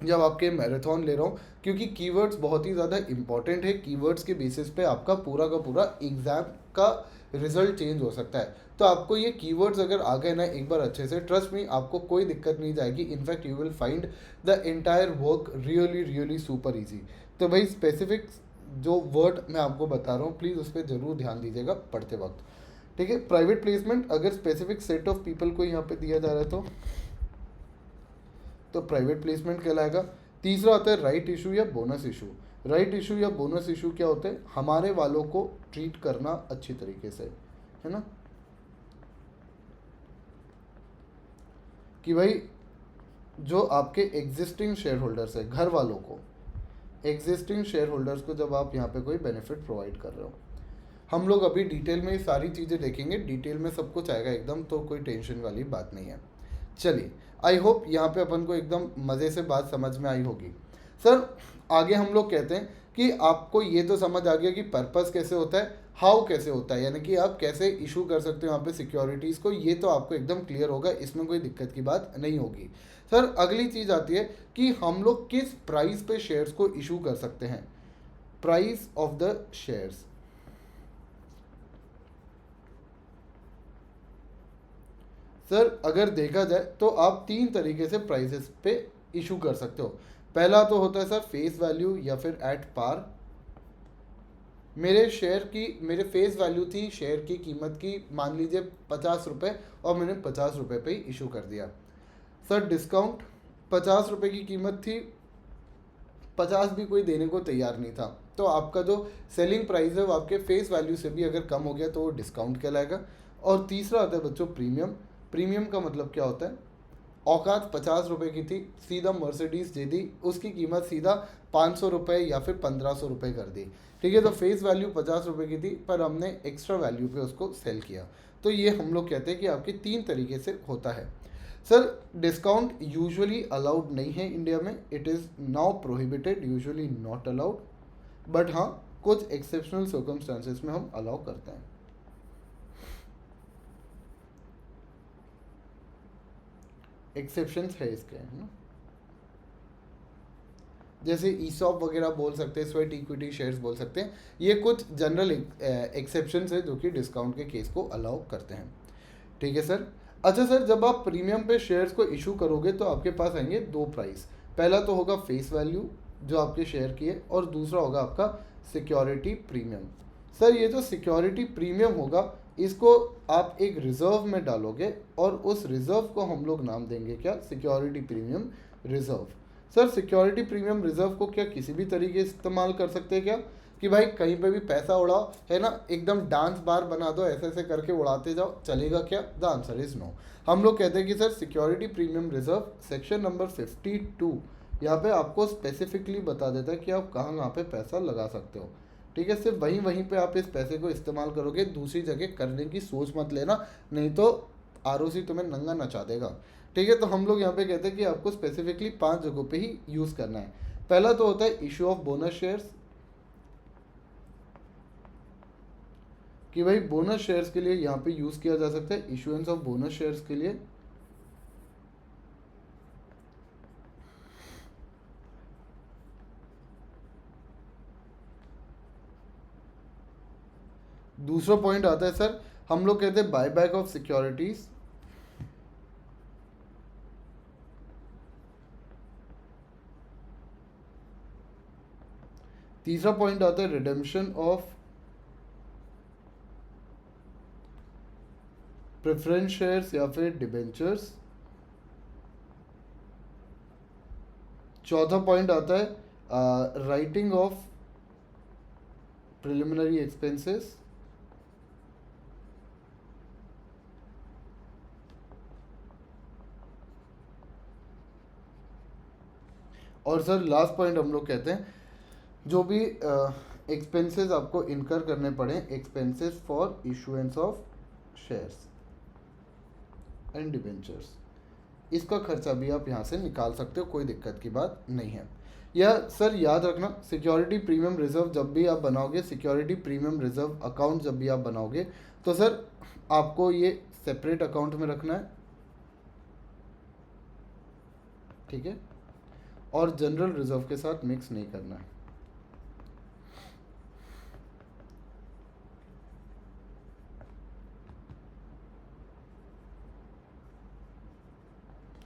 जब आपके मैराथन ले रहा हूँ, क्योंकि कीवर्ड्स बहुत ही ज़्यादा इंपॉर्टेंट है। कीवर्ड्स के बेसिस पे आपका पूरा का पूरा एग्ज़ाम का रिजल्ट चेंज हो सकता है। तो आपको ये कीवर्ड्स अगर आ गए ना एक बार अच्छे से, ट्रस्ट मी आपको कोई दिक्कत नहीं जाएगी। In fact you will find the entire work really really super easy. तो भाई स्पेसिफिक जो वर्ड मैं आपको बता रहा हूँ प्लीज़ उस पर ज़रूर ध्यान दीजिएगा पढ़ते वक्त, ठीक है। प्राइवेट प्लेसमेंट अगर स्पेसिफिक सेट ऑफ पीपल को यहाँ पे दिया जा रहा है तो प्राइवेट प्लेसमेंट कहलाएगा। तीसरा आता है राइट इशू या बोनस इशू। राइट इशू या बोनस इशू क्या होते हैं? हमारे वालों को ट्रीट करना अच्छी तरीके से, है ना, कि भाई जो आपके एग्जिस्टिंग शेयर होल्डर्स है, घर वालों को, एग्जिस्टिंग शेयर होल्डर्स को जब आप यहाँ पे कोई बेनिफिट प्रोवाइड कर रहे हो। हम लोग अभी डिटेल में ये सारी चीज़ें देखेंगे, डिटेल में सब कुछ आएगा एकदम, तो कोई टेंशन वाली बात नहीं है। चलिए, आई होप यहाँ पे अपन को एकदम मज़े से बात समझ में आई होगी। सर आगे हम लोग कहते हैं कि आपको ये तो समझ आ गया कि पर्पस कैसे होता है, हाउ कैसे होता है, यानी कि आप कैसे इशू कर सकते हो यहाँ पे सिक्योरिटीज़ को, ये तो आपको एकदम क्लियर होगा, इसमें कोई दिक्कत की बात नहीं होगी। सर अगली चीज़ आती है कि हम लोग किस प्राइस पे शेयर्स को इशू कर सकते हैं। Price of the shares. Sir अगर देखा जाए तो आप तीन तरीके से प्राइसेस पे इशू कर सकते हो। पहला तो होता है सर फेस वैल्यू या फिर एट पार। मेरे फेस वैल्यू थी शेयर की कीमत की मान लीजिए 50 रुपये, और मैंने 50 रुपये पे ही इशू कर दिया। सर डिस्काउंट, 50 रुपये की कीमत थी, 50 भी कोई देने को तैयार नहीं था, तो आपका जो सेलिंग प्राइस है वो आपके फेस वैल्यू से भी अगर कम हो गया तो वो डिस्काउंट कहलाएगा। और तीसरा आता है बच्चों प्रीमियम। प्रीमियम का मतलब क्या होता है? औकात 50 रुपये की थी, सीधा मर्सिडीज दे दी, उसकी कीमत सीधा 500 रुपये या फिर 1500 रुपये कर दी, ठीक है। तो फेस वैल्यू 50 रुपये की थी पर हमने एक्स्ट्रा वैल्यू पे उसको सेल किया। तो ये हम लोग कहते हैं कि आपके तीन तरीके से होता है। सर डिस्काउंट यूजुअली अलाउड नहीं है इंडिया में, it is now prohibited, usually not allowed, but हाँ कुछ एक्सेप्शनल सर्कमस्टांसेस में हम अलाउ करते हैं। एक्सेप्शंस है इसके, है ना, जैसे ईसॉप वगैरह बोल सकते हैं, स्वेट इक्विटी शेयर्स बोल सकते हैं, ये कुछ जनरल एक्सेप्शंस है जो कि डिस्काउंट के केस को अलाउ करते हैं, ठीक है सर। अच्छा सर, जब आप प्रीमियम पे शेयर्स को इशू करोगे तो आपके पास आएंगे दो प्राइस। पहला तो होगा फेस वैल्यू जो आपके शेयर की है, और दूसरा होगा आपका सिक्योरिटी प्रीमियम। सर ये जो सिक्योरिटी प्रीमियम होगा इसको आप एक रिजर्व में डालोगे, और उस रिजर्व को हम लोग नाम देंगे क्या? Security premium reserve. Sir security premium reserve को क्या किसी भी तरीके से इस्तेमाल कर सकते हैं क्या, कि भाई कहीं पे भी पैसा उड़ाओ, है ना, एकदम डांस बार बना दो, ऐसे ऐसे करके उड़ाते जाओ, चलेगा क्या? The answer is no. हम लोग कहते हैं कि sir security premium reserve section number 52 यहाँ पे आपको स्पेसिफिकली बता देता है कि आप कहाँ पे पैसा लगा सकते हो, ठीक है। सिर्फ वहीं वहीं पे आप इस पैसे को इस्तेमाल करोगे, दूसरी जगह करने की सोच मत लेना, नहीं तो आरओसी तुम्हें नंगा नचा देगा, ठीक है। तो हम लोग यहाँ पे कहते हैं कि आपको स्पेसिफिकली 5 जगहों पे ही यूज़ करना है। पहला तो होता है इशू ऑफ बोनस शेयर्स, कि भाई बोनस शेयर्स के लिए यहाँ पे यूज़ किया जा सकता है, इशुएंस ऑफ बोनस शेयर्स के लिए। दूसरा पॉइंट आता है सर, हम लोग कहते हैं बाय बैक ऑफ सिक्योरिटीज। तीसरा पॉइंट आता है रिडेम्पशन ऑफ प्रेफरेंस शेयर्स या फिर डिबेंचर्स। चौथा पॉइंट आता है राइटिंग ऑफ प्रिलिमिनरी एक्सपेंसेस। और सर लास्ट पॉइंट हम लोग कहते हैं, जो भी एक्सपेंसेस आपको इनकर करने पड़े, expenses for issuance of shares and debentures, इसका खर्चा भी आप यहाँ से निकाल सकते हो, कोई दिक्कत की बात नहीं है। या सर याद रखना, सिक्योरिटी प्रीमियम रिजर्व जब भी आप बनाओगे, सिक्योरिटी प्रीमियम रिजर्व अकाउंट जब भी आप बनाओगे, तो सर आपको ये सेपरेट अकाउंट में रखना है, ठीक है, और जनरल रिजर्व के साथ मिक्स नहीं करना है।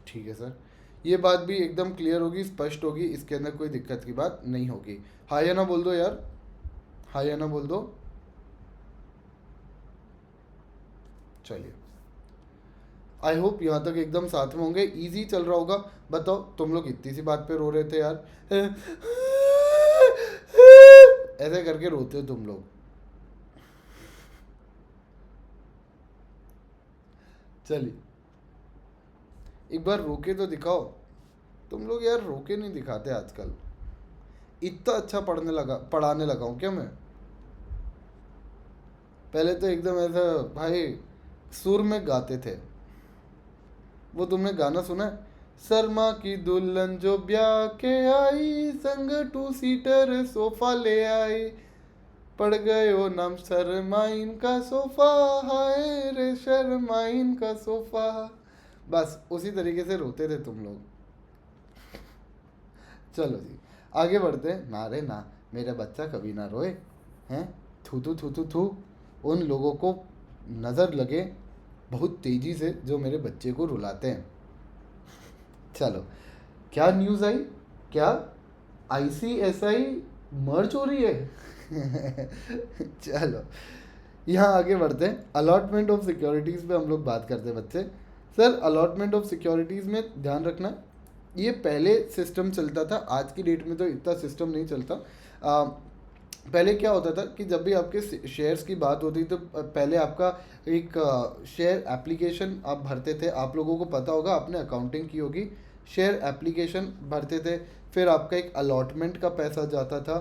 ठीक है सर, ये बात भी एकदम क्लियर होगी, स्पष्ट होगी, इसके अंदर कोई दिक्कत की बात नहीं होगी। हाँ या ना बोल दो यार, हाँ या ना बोल दो। चलिए, आई होप यहाँ तक एकदम साथ में होंगे, इजी चल रहा होगा। बताओ, तुम लोग इतनी सी बात पे रो रहे थे यार, ऐसे करके रोते हो तुम लोग। चलिए, एक बार रोके तो दिखाओ। तुम लोग यार रोके नहीं दिखाते आजकल। इतना अच्छा पढ़ाने लगा हूँ क्या मैं? पहले तो एकदम ऐसा भाई सुर में गाते थे। वो तुमने गाना सुना है, शर्मा की दुल्हन जो ब्याह के आई, संग टू सीटर सोफा ले आई, पड़ गयो नाम शर्माइन का सोफा, हाय रे शर्माइन का सोफा। बस उसी तरीके से रोते थे तुम लोग। चलो जी, आगे बढ़ते हैं। ना रे ना, मेरा बच्चा कभी ना रोए हैं। थू थू थू थू थू, उन लोगों को नज़र लगे बहुत तेज़ी से जो मेरे बच्चे को रुलाते हैं। चलो, क्या न्यूज़ आई? क्या आईसीएसआई मर्ज हो रही है? चलो, यहाँ आगे बढ़ते हैं। अलॉटमेंट ऑफ सिक्योरिटीज़ पे हम लोग बात करते हैं बच्चे। सर अलॉटमेंट ऑफ सिक्योरिटीज़ में ध्यान रखना, ये पहले सिस्टम चलता था, आज की डेट में तो इतना सिस्टम नहीं चलता। पहले क्या होता था कि जब भी आपके शेयर्स की बात होती तो पहले आपका एक शेयर एप्लीकेशन आप भरते थे। आप लोगों को पता होगा, आपने अकाउंटिंग की होगी। शेयर एप्लीकेशन भरते थे, फिर आपका एक अलॉटमेंट का पैसा जाता था,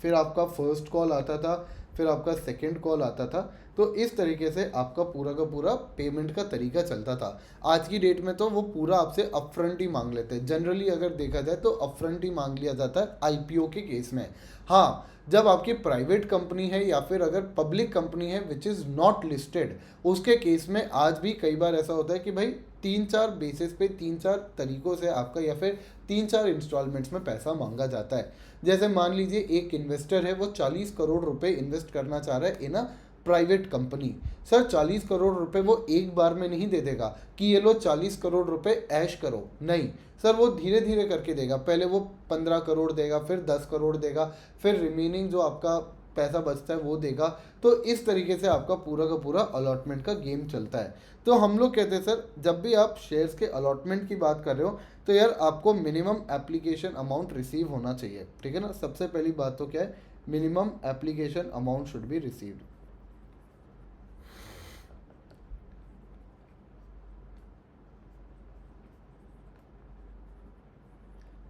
फिर आपका फर्स्ट कॉल आता था, फिर आपका सेकंड कॉल आता था। तो इस तरीके से आपका पूरा का पूरा पेमेंट का तरीका चलता था। आज की डेट में तो वो पूरा आपसे अपफ्रंट ही मांग लेते हैं। जनरली अगर देखा जाए तो अपफ्रंट ही मांग लिया जाता है आईपीओ के केस में। हाँ, जब आपकी प्राइवेट कंपनी है या फिर अगर पब्लिक कंपनी है विच इज़ नॉट लिस्टेड, उसके केस में आज भी कई बार ऐसा होता है कि भाई 3-4 बेसिस पे 3-4 तरीक़ों से आपका या फिर 3-4 इंस्टॉलमेंट्स में पैसा मांगा जाता है। जैसे मान लीजिए एक इन्वेस्टर है, वो 40 करोड़ रुपए इन्वेस्ट करना चाह रहा है in a private company. Sir 40 crore रुपए वो एक बार में नहीं दे देगा कि ये लो 40 करोड़ रुपए ऐश करो, नहीं सर, वो धीरे धीरे करके देगा। पहले वो 15 करोड़ देगा, फिर 10 करोड़ देगा, फिर रिमेनिंग जो आपका पैसा बचता है वो देगा। तो इस तरीके से आपका पूरा का पूरा अलॉटमेंट का गेम चलता है। तो हम लोग कहते हैं सर, जब भी आप शेयर्स के अलॉटमेंट की बात कर रहे हो तो यार आपको मिनिमम एप्लीकेशन अमाउंट रिसीव होना चाहिए, ठीक है ना। सबसे पहली बात तो क्या है, minimum application amount should be received.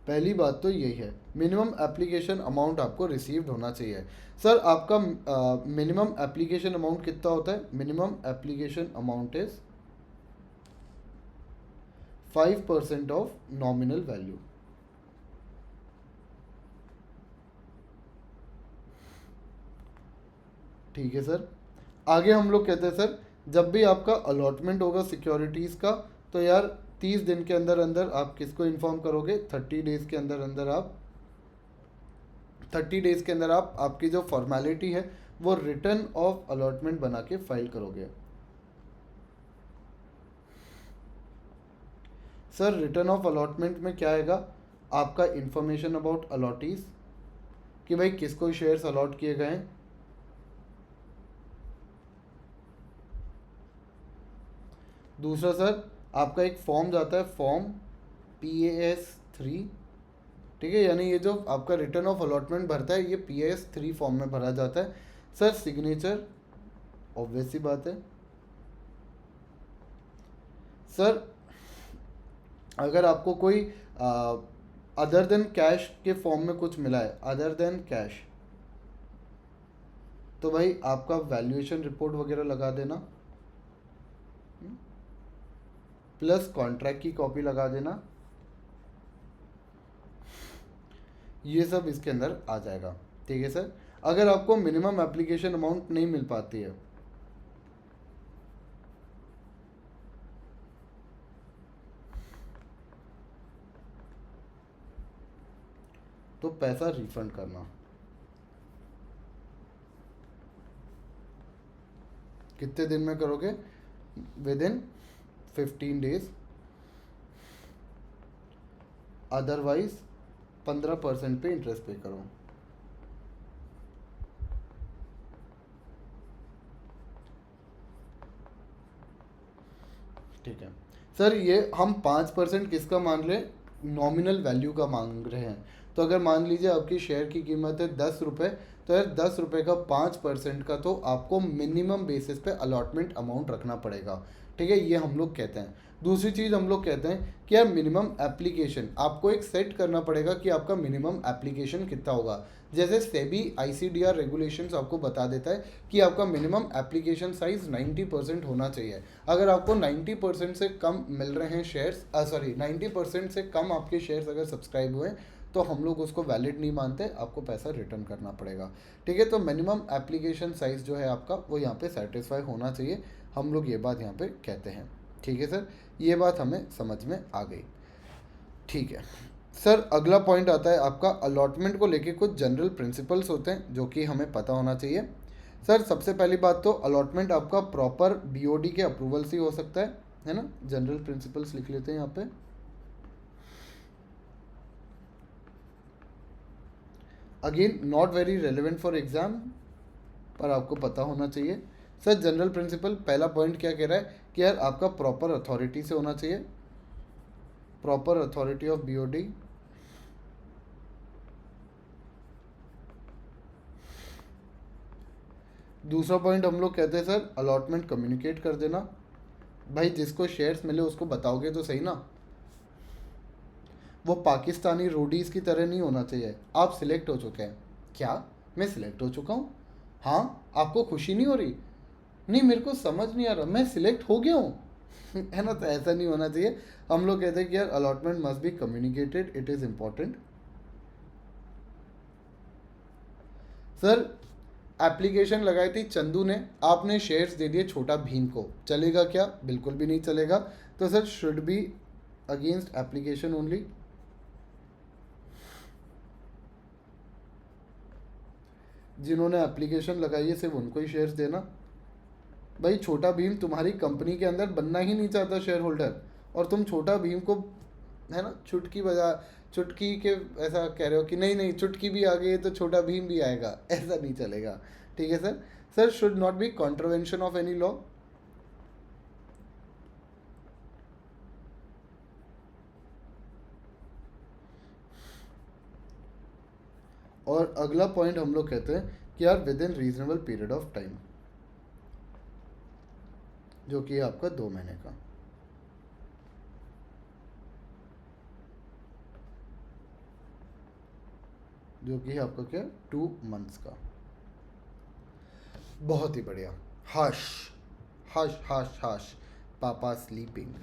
पहली बात तो यही है, मिनिमम एप्लीकेशन अमाउंट आपको रिसीव्ड होना चाहिए। सर आपका मिनिमम एप्लीकेशन अमाउंट कितना होता है? Minimum application amount is 5% of nominal value. ठीक है सर, आगे हम लोग कहते हैं सर, जब भी आपका अलॉटमेंट होगा सिक्योरिटीज़ का, तो यार 30 दिन के अंदर अंदर आप किसको इन्फॉर्म करोगे? 30 डेज़ के अंदर अंदर आप 30 डेज़ के अंदर आप आपकी जो फॉर्मेलिटी है वो रिटर्न ऑफ अलॉटमेंट बना के फाइल करोगे। सर रिटर्न ऑफ अलॉटमेंट में क्या आएगा? आपका इंफॉर्मेशन अबाउट अलॉटीज, कि भाई किसको शेयर्स अलॉट किए गए हैं। दूसरा सर, आपका एक फॉर्म जाता है, फॉर्म PAS3, ठीक है, यानी ये जो आपका रिटर्न ऑफ अलॉटमेंट भरता है ये PAS3 फॉर्म में भरा जाता है। सर सिग्नेचर, ऑब्वियस सी बात है। सर अगर आपको कोई अदर देन कैश के फॉर्म में कुछ मिला है, अदर देन कैश, तो भाई आपका वैल्यूएशन रिपोर्ट वगैरह लगा देना, प्लस कॉन्ट्रैक्ट की कॉपी लगा देना, ये सब इसके अंदर आ जाएगा। ठीक है सर। अगर आपको मिनिमम एप्लीकेशन अमाउंट नहीं मिल पाती है तो पैसा रिफंड करना। कितने दिन में करोगे? विद इन 15 डेज, अदरवाइज 15% पे इंटरेस्ट पे करो। ठीक है सर। ये हम 5% किसका मान रहे हैं? नॉमिनल वैल्यू का मांग रहे हैं। तो अगर मान लीजिए आपकी शेयर की कीमत है 10 रुपये, तो यार 10 रुपये का 5% का तो आपको मिनिमम बेसिस पे अलॉटमेंट अमाउंट रखना पड़ेगा। ठीक है, ये हम लोग कहते हैं। दूसरी चीज़ हम लोग कहते हैं कि यार मिनिमम एप्लीकेशन आपको एक सेट करना पड़ेगा कि आपका मिनिमम एप्लीकेशन कितना होगा। जैसे सेबी ICDR रेगुलेशंस आपको बता देता है कि आपका मिनिमम एप्लीकेशन साइज 90% होना चाहिए। अगर आपको 90% से कम मिल रहे हैं शेयर्स, 90% से कम आपके शेयर्स अगर सब्सक्राइब हुए तो हम लोग उसको वैलिड नहीं मानते, आपको पैसा रिटर्न करना पड़ेगा। ठीक है, तो मिनिमम एप्लीकेशन साइज जो है आपका वो यहाँ पे सेटिस्फाई होना चाहिए, हम लोग ये बात यहाँ पे कहते हैं। ठीक है सर, ये बात हमें समझ में आ गई। ठीक है सर, अगला पॉइंट आता है आपका अलॉटमेंट को लेके कुछ जनरल प्रिंसिपल्स होते हैं जो कि हमें पता होना चाहिए। सर सबसे पहली बात तो अलॉटमेंट आपका प्रॉपर BOD के अप्रूवल से हो सकता है ना। जनरल प्रिंसिपल्स लिख लेते हैं यहाँ पे। Again not very relevant for exam, पर आपको पता होना चाहिए। सर जनरल प्रिंसिपल पहला पॉइंट क्या कह रहा है कि यार आपका प्रॉपर अथॉरिटी से होना चाहिए, प्रॉपर अथॉरिटी ऑफ BOD। दूसरा पॉइंट हम लोग कहते हैं सर अलॉटमेंट कम्युनिकेट कर देना। भाई जिसको शेयर्स मिले उसको बताओगे तो सही ना। वो पाकिस्तानी रोडीज़ की तरह नहीं होना चाहिए। आप सिलेक्ट हो चुके हैं, क्या मैं सिलेक्ट हो चुका हूँ? हाँ, आपको खुशी नहीं हो रही? नहीं, मेरे को समझ नहीं आ रहा, मैं सिलेक्ट हो गया हूँ है ना। तो ऐसा नहीं होना चाहिए। हम लोग कहते हैं कि यार allotment must be communicated, it is important. Sir application लगाई थी चंदू ने, आपने शेयर्स दे दिए छोटा भीम को, चलेगा क्या? बिल्कुल भी नहीं चलेगा। तो sir should be against application only. जिन्होंने एप्लीकेशन लगाई है सिर्फ उनको ही शेयर्स देना। भाई छोटा भीम तुम्हारी कंपनी के अंदर बनना ही नहीं चाहता शेयर होल्डर, और तुम छोटा भीम को है ना चुटकी के ऐसा कह रहे हो कि नहीं नहीं चुटकी भी आ गई है तो छोटा भीम भी आएगा, ऐसा नहीं चलेगा। ठीक है sir. Sir should not be contravention of any law. और अगला पॉइंट हम लोग कहते हैं कि यार with in reasonable period of time, जो कि है आपका 2 महीने का। जो कि है आपका क्या? 2 मंथ्स का। बहुत ही बढ़िया। हश हश हश हश, पापा स्लीपिंग।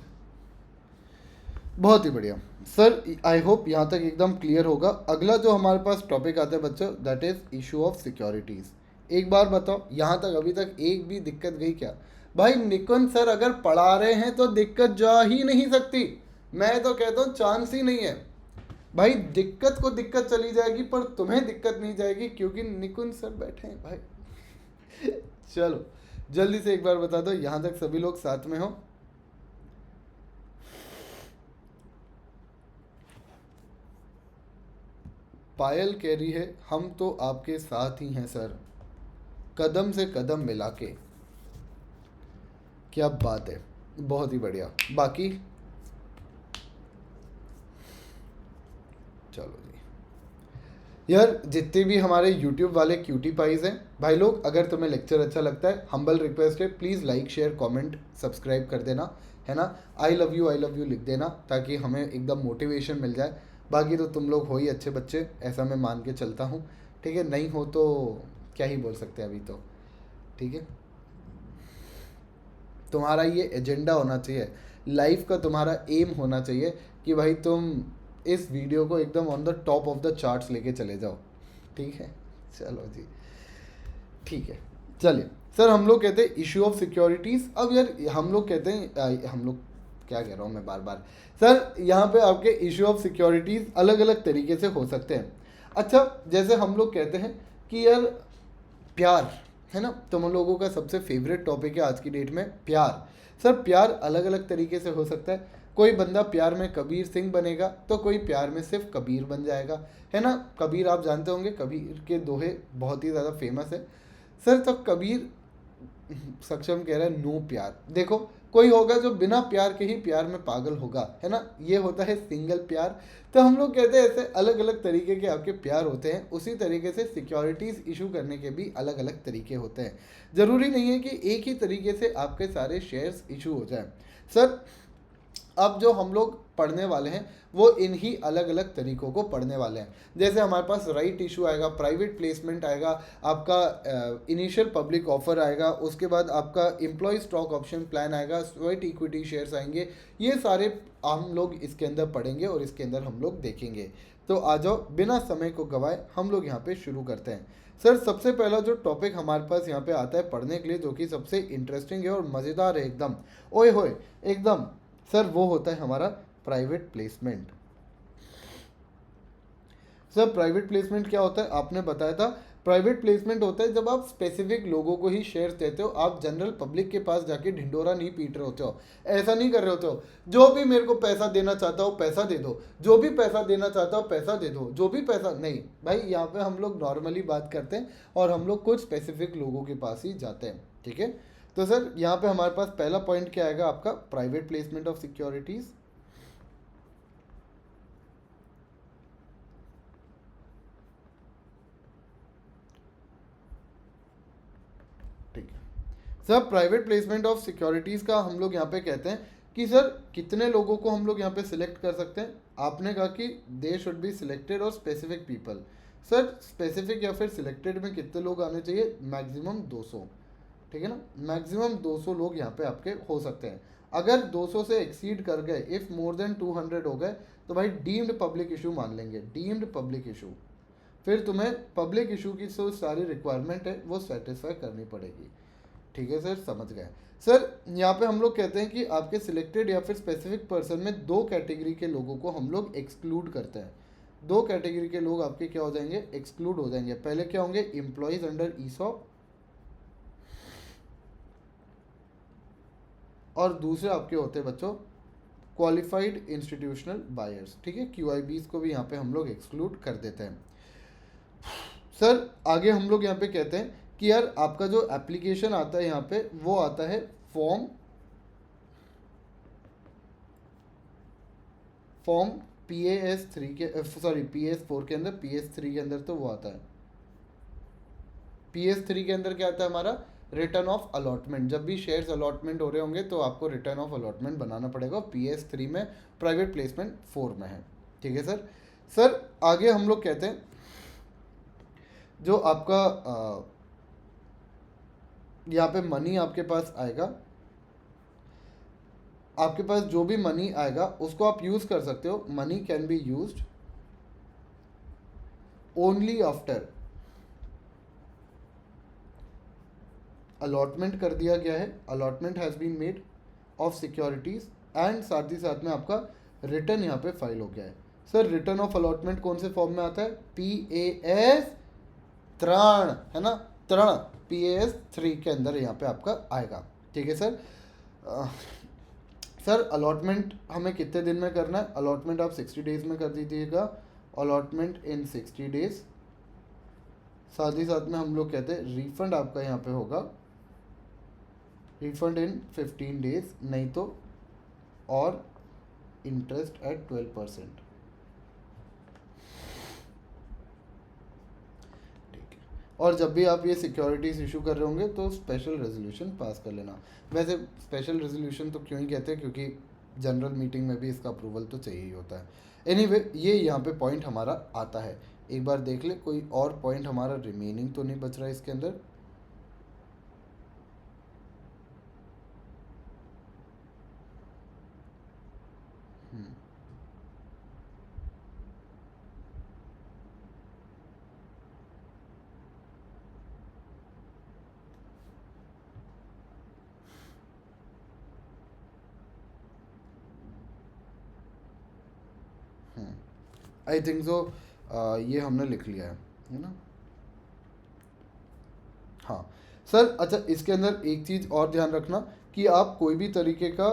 बहुत ही बढ़िया सर, आई होप यहाँ तक एकदम क्लियर होगा। अगला जो हमारे पास टॉपिक आता है बच्चों, that is issue of securities. एक बार बताओ यहाँ तक अभी तक एक भी दिक्कत गई क्या? भाई निकुंज सर अगर पढ़ा रहे हैं तो दिक्कत जा ही नहीं सकती, मैं तो कहता हूँ चांस ही नहीं है। भाई दिक्कत को दिक्कत चली जाएगी पर तुम्हें दिक्कत नहीं जाएगी, क्योंकि निकुंज सर बैठे हैं भाई चलो जल्दी से एक बार बता दो यहाँ तक सभी लोग साथ में हो। पायल कह रही है हम तो आपके साथ ही हैं सर, कदम से कदम मिला के। क्या बात है, बहुत ही बढ़िया। बाकी चलो जी, यार जितने भी हमारे यूट्यूब वाले क्यूटी पाइज हैं भाई लोग, अगर तुम्हें लेक्चर अच्छा लगता है, हम्बल रिक्वेस्ट है, please like share comment subscribe कर देना, है ना। आई लव यू लिख देना ताकि हमें एकदम मोटिवेशन मिल जाए। बाकी तो तुम लोग हो ही अच्छे बच्चे, ऐसा मैं मान के चलता हूँ। ठीक है, नहीं हो तो क्या ही बोल सकते हैं अभी तो। ठीक है, तुम्हारा ये एजेंडा होना चाहिए, लाइफ का तुम्हारा एम होना चाहिए कि भाई तुम इस वीडियो को एकदम on the top of the charts लेके चले जाओ। ठीक है, चलो जी, ठीक है। चलिए सर, हम लोग कहते हैं इशू ऑफ सिक्योरिटीज़। अब यार हम लोग कहते हैं हम लोग क्या कह रहा हूँ मैं बार बार। सर यहाँ पे आपके इशू ऑफ सिक्योरिटीज़ अलग अलग तरीके से हो सकते हैं। अच्छा, जैसे हम लोग कहते हैं कि यार प्यार, है ना, तुम लोगों का सबसे फेवरेट टॉपिक है आज की डेट में प्यार। सर प्यार अलग अलग तरीके से हो सकता है। कोई बंदा प्यार में कबीर सिंह बनेगा तो कोई प्यार में सिर्फ कबीर बन जाएगा, है ना। कबीर आप जानते होंगे, कबीर के दोहे बहुत ही ज़्यादा फेमस है। सर तो कबीर सक्षम कह रहा है नो प्यार। देखो, कोई होगा जो बिना प्यार के ही प्यार में पागल होगा, है ना, ये होता है सिंगल प्यार। तो हम लोग कहते हैं ऐसे अलग अलग तरीके के आपके प्यार होते हैं, उसी तरीके से सिक्योरिटीज़ इशू करने के भी अलग अलग तरीके होते हैं। ज़रूरी नहीं है कि एक ही तरीके से आपके सारे शेयर्स इशू हो जाए। सर अब जो हम लोग पढ़ने वाले हैं वो इन्हीं अलग अलग तरीकों को पढ़ने वाले हैं। जैसे हमारे पास राइट इशू आएगा, प्राइवेट प्लेसमेंट आएगा, आपका इनिशियल पब्लिक ऑफर आएगा, उसके बाद आपका एम्प्लॉय स्टॉक ऑप्शन प्लान आएगा, स्वेट इक्विटी शेयर्स आएंगे। ये सारे हम लोग इसके अंदर पढ़ेंगे और इसके अंदर हम लोग देखेंगे। तो आ जाओ, बिना समय को गवाए हम लोग यहाँ पे शुरू करते हैं। सर सबसे पहला जो टॉपिक हमारे पास यहाँ पे आता है पढ़ने के लिए, जो कि सबसे इंटरेस्टिंग है और मज़ेदार है एकदम, ओए होए एकदम, सर वो होता है हमारा private placement. Sir private placement क्या होता है, आपने बताया था। प्राइवेट प्लेसमेंट होता है जब आप स्पेसिफिक लोगों को ही शेयर देते हो, आप जनरल पब्लिक के पास जाके ढिंडोरा नहीं पीट रहे होते हो, ऐसा नहीं कर रहे होते हो। जो भी मेरे को पैसा देना चाहता हो पैसा दे दो, जो भी पैसा देना चाहता हो पैसा दे दो, जो भी पैसा नहीं भाई, यहाँ पे हम लोग नॉर्मली बात करते हैं और हम लोग कुछ स्पेसिफिक लोगों के पास ही जाते हैं। ठीक है, तो सर यहाँ पे हमारे पास पहला पॉइंट क्या आएगा आपका, प्राइवेट प्लेसमेंट ऑफ सिक्योरिटीज़। ठीक है sir, private placement of securities का हम लोग यहाँ पे कहते हैं कि सर कितने लोगों को हम लोग यहाँ पे सिलेक्ट कर सकते हैं। आपने कहा कि दे शुड बी सिलेक्टेड और स्पेसिफिक पीपल। सर स्पेसिफिक या फिर सिलेक्टेड में कितने लोग आने चाहिए, मैक्सिमम 200। ठीक है ना, मैक्सिमम 200 लोग यहाँ पे आपके हो सकते हैं। अगर 200 से एक्सीड कर गए, इफ़ मोर देन 200 हो गए, तो भाई डीम्ड पब्लिक इशू मान लेंगे, डीम्ड पब्लिक इशू। फिर तुम्हें पब्लिक इशू की जो सारी रिक्वायरमेंट है वो सेटिस्फाई करनी पड़ेगी। ठीक है सर, समझ गए। सर यहाँ पे हम लोग कहते हैं कि आपके सिलेक्टेड या फिर स्पेसिफिक पर्सन में दो कैटेगरी के लोगों को हम लोग एक्सक्लूड करते हैं। दो कैटेगरी के लोग आपके क्या हो जाएंगे, एक्सक्लूड हो जाएंगे। पहले क्या होंगे, एम्प्लॉयज अंडर ईसॉप, और दूसरे आपके होते हैं बच्चों क्वालिफाइड इंस्टीट्यूशनल बायर्स। ठीक है, QIBs को भी यहाँ पे हम लोग एक्सक्लूड कर देते हैं। सर आगे हम लोग यहाँ पे कहते हैं कि यार आपका जो एप्लीकेशन आता है यहाँ पे वो आता है फॉर्म फॉर्म PAS3 के, सॉरी PS4 के अंदर, PS3 के अंदर तो वो आता है। PS3 के अंदर क्या आता है हमारा, रिटर्न ऑफ अलॉटमेंट। जब भी शेयर्स अलॉटमेंट हो रहे होंगे तो आपको रिटर्न ऑफ अलॉटमेंट बनाना पड़ेगा। PS3 में, प्राइवेट प्लेसमेंट 4 में है। ठीक है सर। सर आगे हम लोग कहते हैं जो आपका यहाँ पे मनी आपके पास आएगा, आपके पास जो भी मनी आएगा उसको आप यूज़ कर सकते हो। Money can be used only after allotment कर दिया गया है, allotment has been made of securities, and साथ ही साथ में आपका रिटर्न यहाँ पे फाइल हो गया है। सर रिटर्न ऑफ अलॉटमेंट कौन से फॉर्म में आता है, PAS त्रण, है ना, त्रण, PAS3 के अंदर यहाँ पे आपका आएगा। ठीक है सर। सर अलॉटमेंट हमें कितने दिन में करना है, अलॉटमेंट आप 60 डेज में कर दीजिएगा, अलॉटमेंट इन 60 डेज। साथ ही साथ में हम लोग कहते हैं रिफंड आपका यहाँ पे होगा, रिफंड इन 15 डेज, नहीं तो और इंटरेस्ट एट 12%। और जब भी आप ये सिक्योरिटीज़ इशू कर रहे होंगे तो स्पेशल रेजोल्यूशन पास कर लेना। वैसे स्पेशल रेजोल्यूशन तो क्यों ही कहते हैं, क्योंकि जनरल मीटिंग में भी इसका अप्रूवल तो चाहिए ही होता है। एनीवे ये यहाँ पे पॉइंट हमारा आता है। एक बार देख ले कोई और पॉइंट हमारा रिमेनिंग तो नहीं बच रहा है इसके अंदर। हम्म, आई थिंक सो ये हमने लिख लिया है ना। हाँ सर, अच्छा इसके अंदर एक चीज़ और ध्यान रखना कि आप कोई भी तरीके का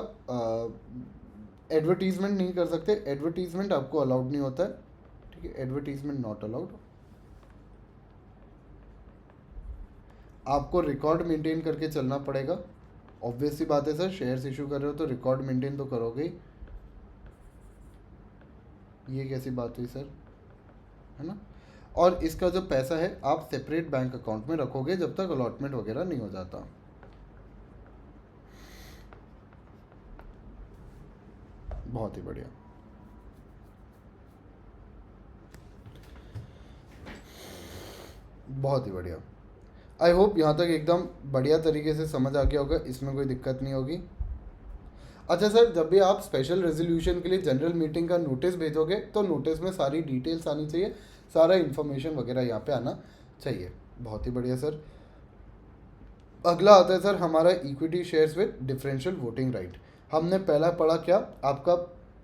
एडवर्टीजमेंट नहीं कर सकते। एडवर्टीजमेंट आपको अलाउड नहीं होता है, ठीक है, एडवर्टीजमेंट नॉट अलाउड। आपको रिकॉर्ड मेंटेन करके चलना पड़ेगा। ऑब्वियस सी बात है सर, शेयर्स इशू कर रहे हो तो रिकॉर्ड मेंटेन तो करोगे ही। ये कैसी बात हुई सर, है ना। और इसका जो पैसा है आप सेपरेट बैंक अकाउंट में रखोगे जब तक अलॉटमेंट वगैरह नहीं हो जाता। बहुत ही बढ़िया। बहुत ही बढ़िया। आई होप यहाँ तक एकदम बढ़िया तरीके से समझ आ गया होगा, इसमें कोई दिक्कत नहीं होगी। अच्छा सर, जब भी आप स्पेशल रेजोल्यूशन के लिए जनरल मीटिंग का नोटिस भेजोगे तो नोटिस में सारी डिटेल्स आनी चाहिए, सारा इन्फॉर्मेशन वगैरह यहाँ पे आना चाहिए। बहुत ही बढ़िया सर। अगला आता है सर हमारा equity shares with differential voting right. हमने पहला पढ़ा क्या, आपका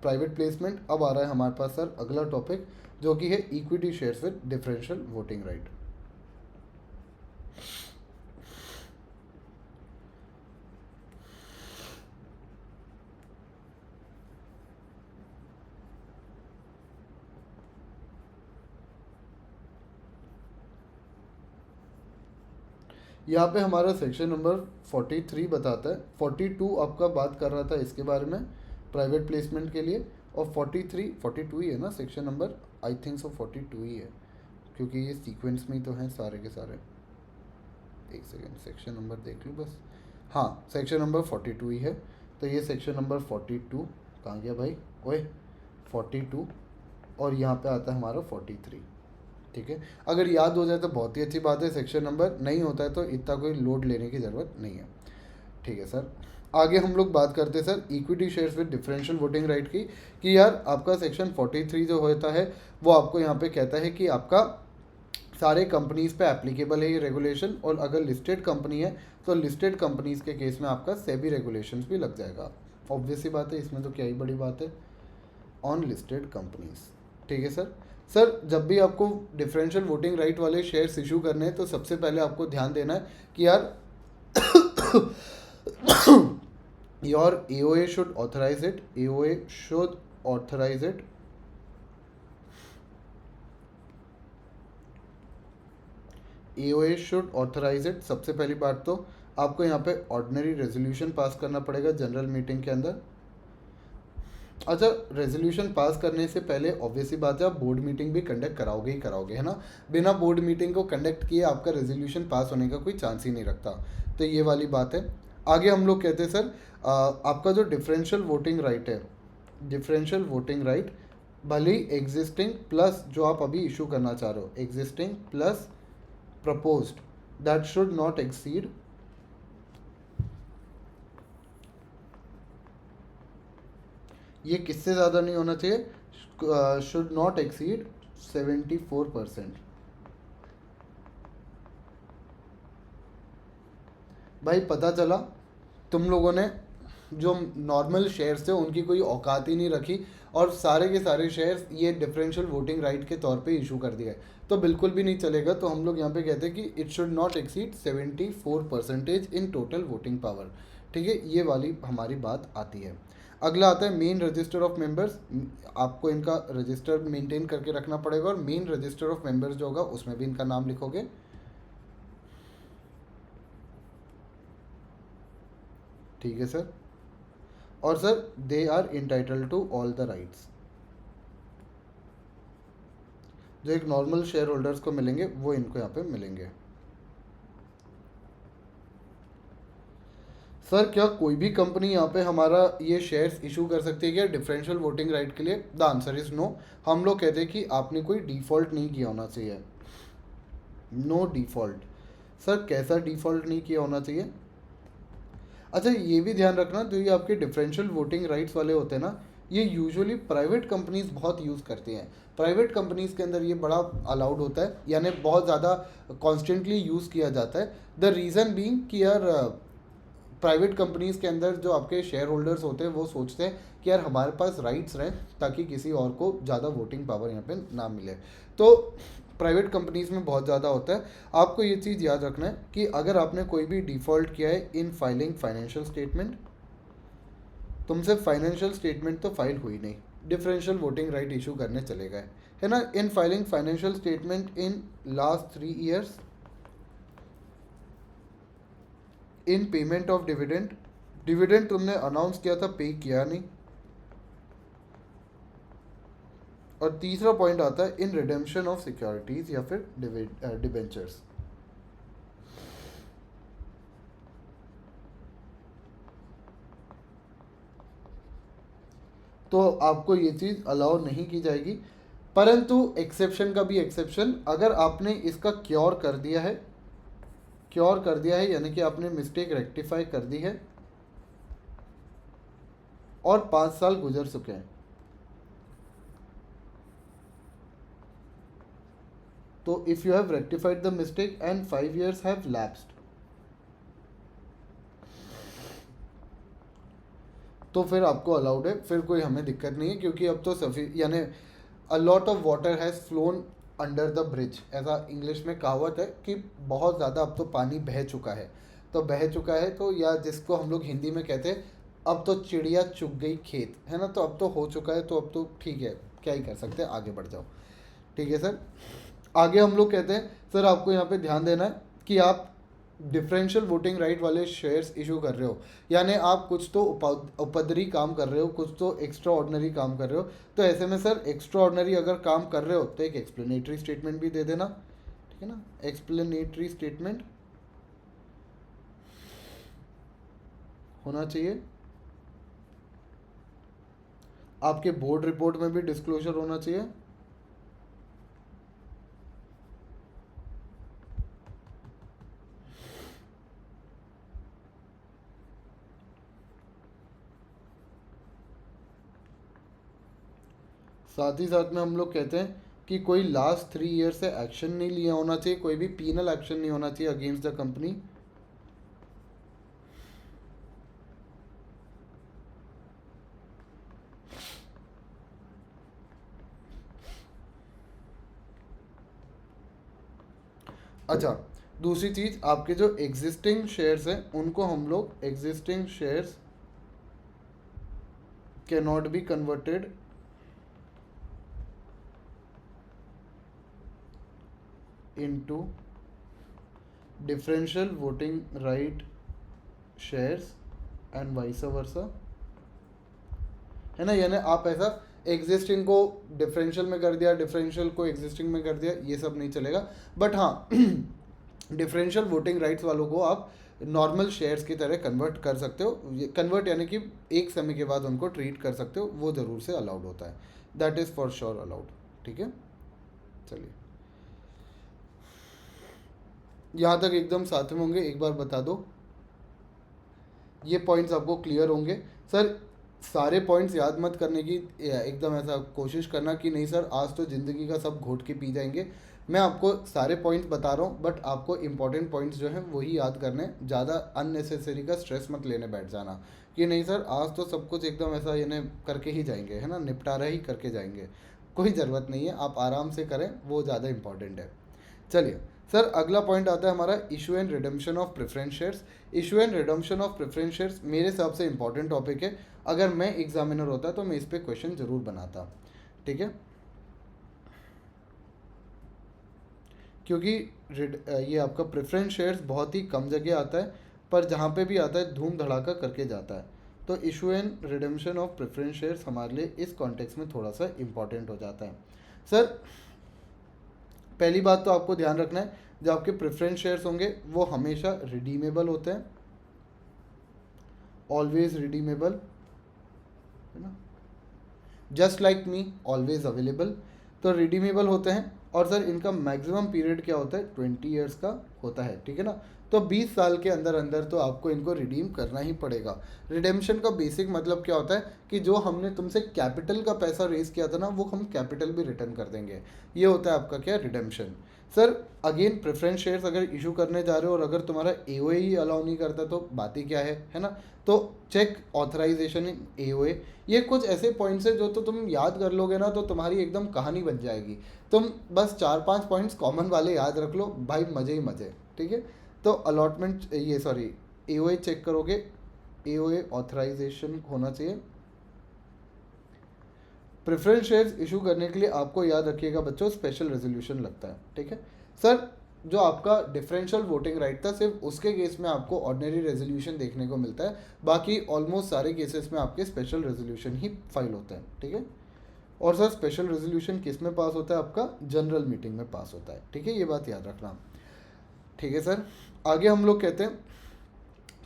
प्राइवेट प्लेसमेंट। अब आ रहा है हमारे पास सर अगला टॉपिक जो कि है equity shares with differential voting right. यहाँ पे हमारा सेक्शन नंबर 43 बताता है। 42 आपका बात कर रहा था इसके बारे में, प्राइवेट प्लेसमेंट के लिए। और 42 ही है ना section number, I think so 42 ही है, क्योंकि ये सीक्वेंस में ही तो हैं सारे के सारे। एक सेकेंड, सेक्शन नंबर देख लूँ बस। हाँ, सेक्शन नंबर 42 ही है। तो ये सेक्शन नंबर 42 कहाँ गया भाई, ओए 42, और यहाँ पे आता है हमारा 43। ठीक है, अगर याद हो जाए तो बहुत ही अच्छी बात है। सेक्शन नंबर नहीं होता है तो इतना कोई लोड लेने की ज़रूरत नहीं है। ठीक है सर, आगे हम लोग बात करते हैं sir equity shares with differential voting right की। कि यार आपका सेक्शन 43 जो होता है वो आपको यहाँ पे कहता है कि आपका सारे कंपनीज पे एप्लीकेबल है ये रेगुलेशन। और अगर लिस्टेड कंपनी है तो लिस्टेड कंपनीज के केस में आपका सेबी रेगुलेशंस भी लग जाएगा। ऑब्वियस सी बात है, इसमें तो क्या ही बड़ी बात है, ऑन लिस्टेड कंपनीज। ठीक है सर। सर जब भी आपको डिफरेंशियल वोटिंग राइट वाले शेयर्स इशू करने हैं तो सबसे पहले आपको ध्यान देना है कि यार your AOA should authorise it, AOA should authorise it. AOA should authorise it. सबसे पहली बात तो आपको यहाँ पे ऑर्डिनरी रेजोल्यूशन पास करना पड़ेगा जनरल मीटिंग के अंदर। अच्छा, रेजोल्यूशन पास करने से पहले ऑब्वियसली बात है आप बोर्ड मीटिंग भी कंडक्ट कराओगे ही कराओगे, है ना। बिना बोर्ड मीटिंग को कंडक्ट किए आपका रेजोल्यूशन पास होने का कोई चांस ही नहीं रखता। तो ये वाली बात है। आगे हम लोग कहते हैं सर आपका जो डिफरेंशियल वोटिंग राइट है, डिफरेंशियल वोटिंग राइट भले ही एग्जिस्टिंग प्लस जो आप अभी इशू करना चाह रहे हो, existing plus proposed, that should not exceed, ये किससे ज़्यादा नहीं होना चाहिए, शुड नॉट एक्सीड 74%। भाई पता चला तुम लोगों ने जो नॉर्मल शेयर्स थे उनकी कोई औकात ही नहीं रखी और सारे के सारे शेयर्स ये डिफरेंशियल वोटिंग राइट के तौर पे इशू कर दिए, तो बिल्कुल भी नहीं चलेगा। तो हम लोग यहाँ पे कहते हैं कि it should not exceed 74% in total voting power. ठीक है, ये वाली हमारी बात आती है। अगला आता है मेन रजिस्टर ऑफ मेंबर्स। आपको इनका रजिस्टर मेंटेन करके रखना पड़ेगा और मेन रजिस्टर ऑफ मेंबर्स जो होगा उसमें भी इनका नाम लिखोगे। ठीक है सर। और sir they are entitled to all the rights, जो एक नॉर्मल शेयर होल्डर्स को मिलेंगे वो इनको यहाँ पे मिलेंगे। सर क्या कोई भी कंपनी यहाँ पे हमारा ये शेयर्स इशू कर सकती है क्या डिफरेंशियल वोटिंग राइट के लिए? The answer is no. हम लोग कहते हैं कि आपने कोई डिफ़ॉल्ट नहीं किया होना चाहिए। No default. सर कैसा डिफ़ॉल्ट नहीं किया होना चाहिए? अच्छा ये भी ध्यान रखना, जो ये आपके डिफरेंशियल वोटिंग राइट्स वाले होते हैं ना, ये यूजुअली प्राइवेट कंपनीज बहुत यूज़ करती हैं। प्राइवेट कंपनीज के अंदर ये बड़ा अलाउड होता है, यानी बहुत ज़्यादा कॉन्स्टेंटली यूज़ किया जाता है। द रीज़न बीइंग कि यार प्राइवेट कंपनीज के अंदर जो आपके शेयर होल्डर्स होते हैं वो सोचते हैं कि यार हमारे पास राइट्स रहें ताकि किसी और को ज़्यादा वोटिंग पावर यहाँ पे ना मिले। तो प्राइवेट कंपनीज में बहुत ज़्यादा होता है। आपको ये चीज़ याद रखना है कि अगर आपने कोई भी डिफ़ॉल्ट किया है इन फाइलिंग फाइनेंशियल स्टेटमेंट, तुमसे फाइनेंशियल स्टेटमेंट तो फाइल हुई नहीं, डिफरेंशियल वोटिंग राइट इशू करने चले गए, है ना? In filing financial statement in last 3 years, in payment of dividend, dividend तुमने अनाउंस किया था, पे किया नहीं। और तीसरा पॉइंट आता है इन रिडेम्पशन ऑफ सिक्योरिटीज या फिर डिबेंचर्स। तो आपको ये चीज़ अलाउ नहीं की जाएगी, परंतु एक्सेप्शन का भी एक्सेप्शन, अगर आपने इसका क्योर कर दिया है, क्योर कर दिया है यानी कि आपने मिस्टेक रेक्टिफाई कर दी है और 5 साल गुजर चुके हैं, तो if you have rectified the mistake and 5 years have lapsed, तो फिर आपको अलाउड है, फिर कोई हमें दिक्कत नहीं है, क्योंकि अब तो सफी यानी a lot of water has phloem under the bridge, ऐसा इंग्लिश में कहावत है कि बहुत ज़्यादा अब तो पानी बह चुका है। तो बह चुका है तो, या जिसको हम लोग हिंदी में कहते हैं अब तो चिड़िया चुग गई खेत, है ना? तो अब तो हो चुका है, तो अब तो ठीक है, क्या ही कर सकते हैं, आगे बढ़ जाओ। ठीक है सर। आगे हम लोग कहते हैं सर आपको यहाँ पे ध्यान देना है कि आप डिफरेंशियल वोटिंग राइट वाले शेयर्स इशू कर रहे हो, यानी आप कुछ तो उपद्रवी काम कर रहे हो, कुछ तो एक्स्ट्रा ऑर्डनरी काम कर रहे हो। तो ऐसे में सर एक्स्ट्रा ऑर्डनरी अगर काम कर रहे हो तो एक एक्सप्लेनेटरी स्टेटमेंट भी दे देना, ठीक है ना? एक्सप्लेनेटरी स्टेटमेंट होना चाहिए। आपके बोर्ड रिपोर्ट में भी डिस्क्लोजर होना चाहिए। साथ ही साथ में हम लोग कहते हैं कि कोई लास्ट 3 year से एक्शन नहीं लिया होना चाहिए, कोई भी पीनल एक्शन नहीं होना चाहिए अगेंस्ट द कंपनी। अच्छा, दूसरी चीज़, आपके जो एग्जिस्टिंग शेयर्स हैं उनको हम लोग existing shares can not be converted into differential voting right shares and vice versa, है ना? यानी आप ऐसा एग्जिस्टिंग को डिफरेंशियल में कर दिया, डिफरेंशियल को एग्जिस्टिंग में कर दिया, ये सब नहीं चलेगा। बट हाँ डिफरेंशियल वोटिंग राइट्स वालों को आप नॉर्मल शेयर्स की तरह कन्वर्ट कर सकते हो, कन्वर्ट यानी कि एक समय के बाद उनको ट्रीट कर सकते हो, वो ज़रूर से अलाउड होता है, that is for sure allowed. ठीक है, चलिए यहाँ तक एकदम साथ में होंगे, एक बार बता दो, ये पॉइंट्स आपको क्लियर होंगे। सर सारे पॉइंट्स याद मत करने की एकदम ऐसा कोशिश करना कि नहीं सर आज तो ज़िंदगी का सब घोट के पी जाएंगे। मैं आपको सारे पॉइंट्स बता रहा हूँ, बट आपको इंपॉर्टेंट पॉइंट्स जो हैं वही याद करने, ज़्यादा अननेसेसरी का स्ट्रेस मत लेने बैठ जाना कि नहीं सर आज तो सब कुछ एकदम ऐसा यानी करके ही जाएंगे, है ना, निपटारा ही करके जाएंगे। कोई ज़रूरत नहीं है, आप आराम से करें, वो ज़्यादा इंपॉर्टेंट है। चलिए सर, अगला पॉइंट आता है हमारा issue and redemption of preference shares. Issue and redemption of preference shares मेरे हिसाब से इंपॉर्टेंट टॉपिक है, अगर मैं एग्जामिनर होता तो मैं इस पर क्वेश्चन जरूर बनाता। ठीक है, क्योंकि ये आपका प्रेफरेंस शेयर्स बहुत ही कम जगह आता है, पर जहाँ पे भी आता है धूम धड़ाका करके जाता है। तो issue and redemption of preference shares हमारे लिए इस कॉन्टेक्स्ट में थोड़ा सा इंपॉर्टेंट हो जाता है। सर पहली बात तो आपको ध्यान रखना है, जो आपके प्रेफरेंस शेयर्स होंगे वो हमेशा रिडीमेबल होते हैं, ऑलवेज रिडीमेबल, है ना, just like me always available. तो रिडीमेबल होते हैं और सर इनका मैक्सिमम पीरियड क्या होता है, 20 ईयर्स का होता है, ठीक है ना। तो 20 साल के अंदर अंदर तो आपको इनको रिडीम करना ही पड़ेगा। रिडेम्पशन का बेसिक मतलब क्या होता है कि जो हमने तुमसे कैपिटल का पैसा रेज किया था ना, वो हम कैपिटल भी रिटर्न कर देंगे। ये होता है आपका क्या, redemption. Sir again preference shares अगर इशू करने जा रहे हो और अगर तुम्हारा एओए ही अलाउ नहीं करता तो बात ही क्या है ना। तो चेक ऑथराइजेशन इन एओए, ये कुछ ऐसे पॉइंट्स है जो तो तुम याद कर लोगे ना तो तुम्हारी एकदम कहानी बन जाएगी। तुम बस 4-5 पॉइंट्स कॉमन वाले याद रख लो भाई, मज़े ही मज़े, ठीक है। तो अलॉटमेंट, ये सॉरी, एओए चेक करोगे, एओए ऑथराइजेशन होना चाहिए। प्रेफरेंस शेयर्स इशू करने के लिए आपको याद रखिएगा बच्चों, स्पेशल रेजोल्यूशन लगता है, ठीक है। सर जो आपका डिफरेंशियल वोटिंग राइट था, सिर्फ उसके केस में आपको ऑर्डिनरी रेजोल्यूशन देखने को मिलता है, बाकी ऑलमोस्ट सारे केसेस में आपके स्पेशल रेजोल्यूशन ही फाइल होते हैं, ठीक है। और सर स्पेशल रेजोल्यूशन किस में पास होता है, आपका जनरल मीटिंग में पास होता है, ठीक है, ये बात याद रखना, ठीक है सर। आगे हम लोग कहते हैं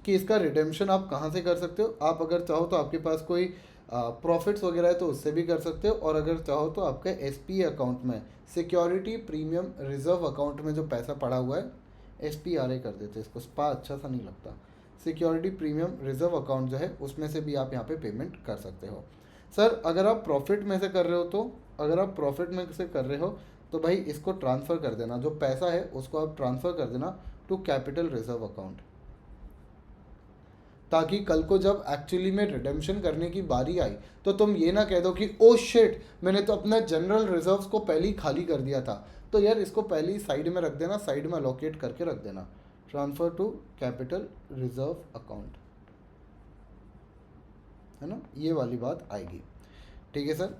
कि इसका रिडेम्पशन आप कहाँ से कर सकते हो। आप अगर चाहो तो आपके पास कोई प्रॉफिट्स वगैरह है तो उससे भी कर सकते हो, और अगर चाहो तो आपके एसपी अकाउंट में, सिक्योरिटी प्रीमियम रिजर्व अकाउंट में जो पैसा पड़ा हुआ है, SPRA कर देते हैं इसको, स्पा अच्छा सा नहीं लगता, सिक्योरिटी प्रीमियम रिजर्व अकाउंट जो है उसमें से भी आप यहाँ पे पेमेंट कर सकते हो। सर अगर आप प्रॉफिट में से कर रहे हो तो, अगर आप प्रॉफिट में से कर रहे हो तो भाई इसको ट्रांसफ़र कर देना, जो पैसा है उसको आप ट्रांसफ़र कर देना टू कैपिटल रिजर्व अकाउंट, ताकि कल को जब एक्चुअली में रिडेम्पशन करने की बारी आई तो तुम ये ना कह दो कि ओ शिट, मैंने तो अपना जनरल रिजर्व्स को पहले ही खाली कर दिया था। तो यार इसको पहले ही साइड में रख देना, साइड में अलोकेट करके रख देना, transfer to capital reserve account, है ना, ये वाली बात आएगी, ठीक है सर।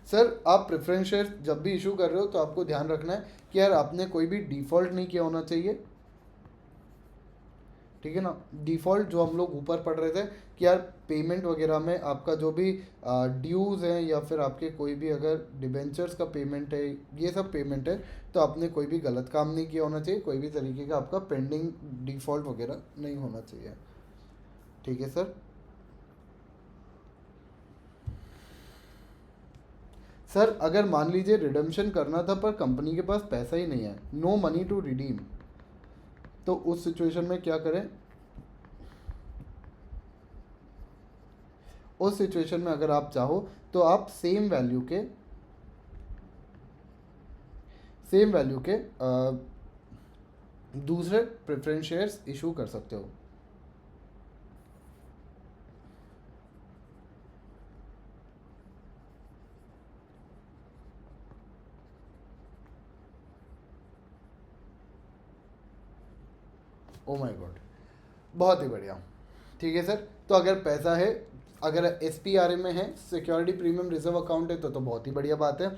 सर आप प्रेफरेंस शेयर जब भी इशू कर रहे हो तो आपको ध्यान रखना है कि यार आपने कोई भी डिफ़ॉल्ट नहीं किया होना चाहिए, ठीक है ना। डिफ़ॉल्ट जो हम लोग ऊपर पढ़ रहे थे कि यार पेमेंट वगैरह में आपका जो भी ड्यूज़ हैं या फिर आपके कोई भी अगर डिबेंचर्स का पेमेंट है, ये सब पेमेंट है, तो आपने कोई भी गलत काम नहीं किया होना चाहिए, कोई भी तरीके का आपका पेंडिंग डिफ़ॉल्ट वगैरह नहीं होना चाहिए, ठीक है सर। सर अगर मान लीजिए रिडेम्पशन करना था पर कंपनी के पास पैसा ही नहीं है, नो मनी टू रिडीम, तो उस सिचुएशन में क्या करें। उस सिचुएशन में अगर आप चाहो तो आप सेम वैल्यू के दूसरे प्रेफरेंस शेयर्स इशू कर सकते हो। ओ माय गॉड, बहुत ही बढ़िया, ठीक है सर। तो अगर पैसा है, अगर SPRA में है, सिक्योरिटी प्रीमियम रिजर्व अकाउंट है, तो बहुत ही बढ़िया बात है।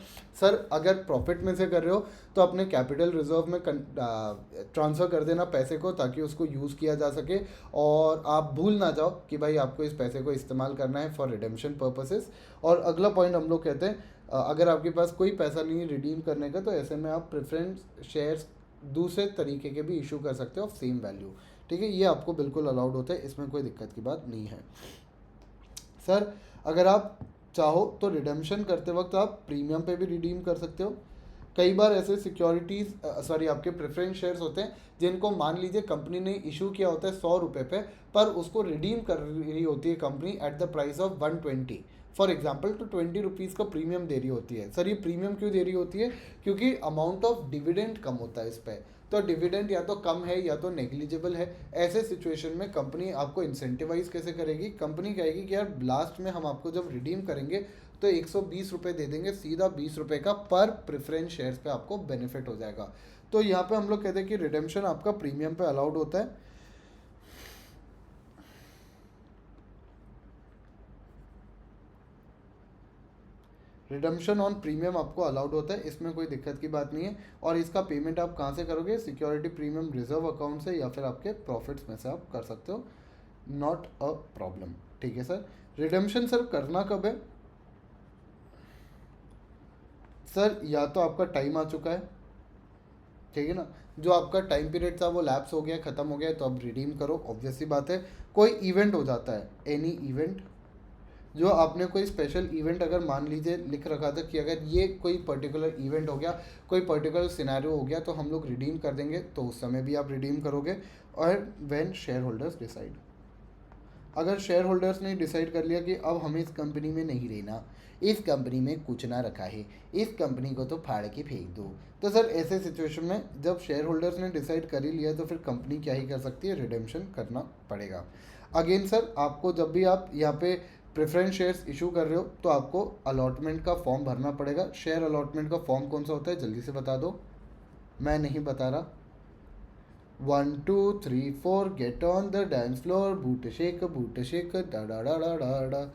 सर अगर प्रॉफिट में से कर रहे हो तो अपने कैपिटल रिजर्व में ट्रांसफ़र कर देना पैसे को, ताकि उसको यूज़ किया जा सके और आप भूल ना जाओ कि भाई आपको इस पैसे को इस्तेमाल करना है फॉर रिडेम्पशन पर्पसेस। और अगला पॉइंट हम लोग कहते हैं अगर आपके पास कोई पैसा नहीं है रिडीम करने का, तो ऐसे में आप प्रेफरेंस शेयर्स दूसरे तरीके के भी इशू कर सकते हो ऑफ सेम वैल्यू, ठीक है, ये आपको बिल्कुल अलाउड होता है, इसमें कोई दिक्कत की बात नहीं है। सर अगर आप चाहो तो रिडेम्पशन करते वक्त आप प्रीमियम पे भी रिडीम कर सकते हो। कई बार ऐसे सिक्योरिटीज़ सॉरी आपके प्रेफरेंस शेयर्स होते हैं जिनको मान लीजिए कंपनी ने इशू किया होता है 100 रुपये पे, पर उसको रिडीम कर रही होती है company at the price of 120, for example, तो 20 रुपीज़ का प्रीमियम दे रही होती है। सर ये प्रीमियम क्यों दे रही होती है, क्योंकि अमाउंट ऑफ डिविडेंड कम होता है इस पर, तो डिविडेंड या तो कम है या तो नेग्लिजिबल है। ऐसे सिचुएशन में कंपनी आपको इंसेंटिवाइज कैसे करेगी, कंपनी कहेगी कि यार लास्ट में हम आपको जब रिडीम करेंगे तो 120 रुपये दे देंगे, सीधा 20 रुपये का पर प्रेफरेंस शेयर्स पे आपको बेनिफिट हो जाएगा। तो यहाँ पे हम लोग कहते हैं कि रिडेम्पशन आपका प्रीमियम पे अलाउड होता है। रिडम्पशन ऑन प्रीमियम आपको अलाउड होता है, इसमें कोई दिक्कत की बात नहीं है। और इसका पेमेंट आप कहाँ से करोगे, सिक्योरिटी प्रीमियम रिजर्व अकाउंट से या फिर आपके प्रॉफिट्स में से आप कर सकते हो, नॉट अ प्रॉब्लम, ठीक है सर। रिडम्पशन सर करना कब है, सर या तो आपका टाइम आ चुका है, ठीक है ना, जो आपका टाइम पीरियड था वो लैप्स हो गया, ख़त्म हो गया, तो अब रिडीम करो। ऑब्वियसली बात है, कोई इवेंट हो जाता है, एनी इवेंट, जो आपने कोई स्पेशल इवेंट अगर मान लीजिए लिख रखा था कि अगर ये कोई पर्टिकुलर इवेंट हो गया, कोई पर्टिकुलर सिनेरियो हो गया, तो हम लोग रिडीम कर देंगे, तो उस समय भी आप रिडीम करोगे। और व्हेन शेयर होल्डर्स डिसाइड, अगर शेयर होल्डर्स ने डिसाइड कर लिया कि अब हमें इस कंपनी में नहीं रहना, इस कंपनी में कुछ ना रखा है, इस कंपनी को तो फाड़ के फेंक दो, तो सर ऐसे सिचुएशन में जब शेयर होल्डर्स ने डिसाइड कर ही लिया तो फिर कंपनी क्या ही कर सकती है, रिडेम्पशन करना पड़ेगा। अगेन सर, आपको जब भी आप यहाँ पे प्रेफरेंस शेयर्स इशू कर रहे हो तो आपको अलॉटमेंट का फॉर्म भरना पड़ेगा। शेयर अलॉटमेंट का फॉर्म कौन सा होता है, जल्दी से बता दो, मैं नहीं बता रहा। 1 2 3 4 get on the dance floor, boot shake डा डा डा डा डा डा।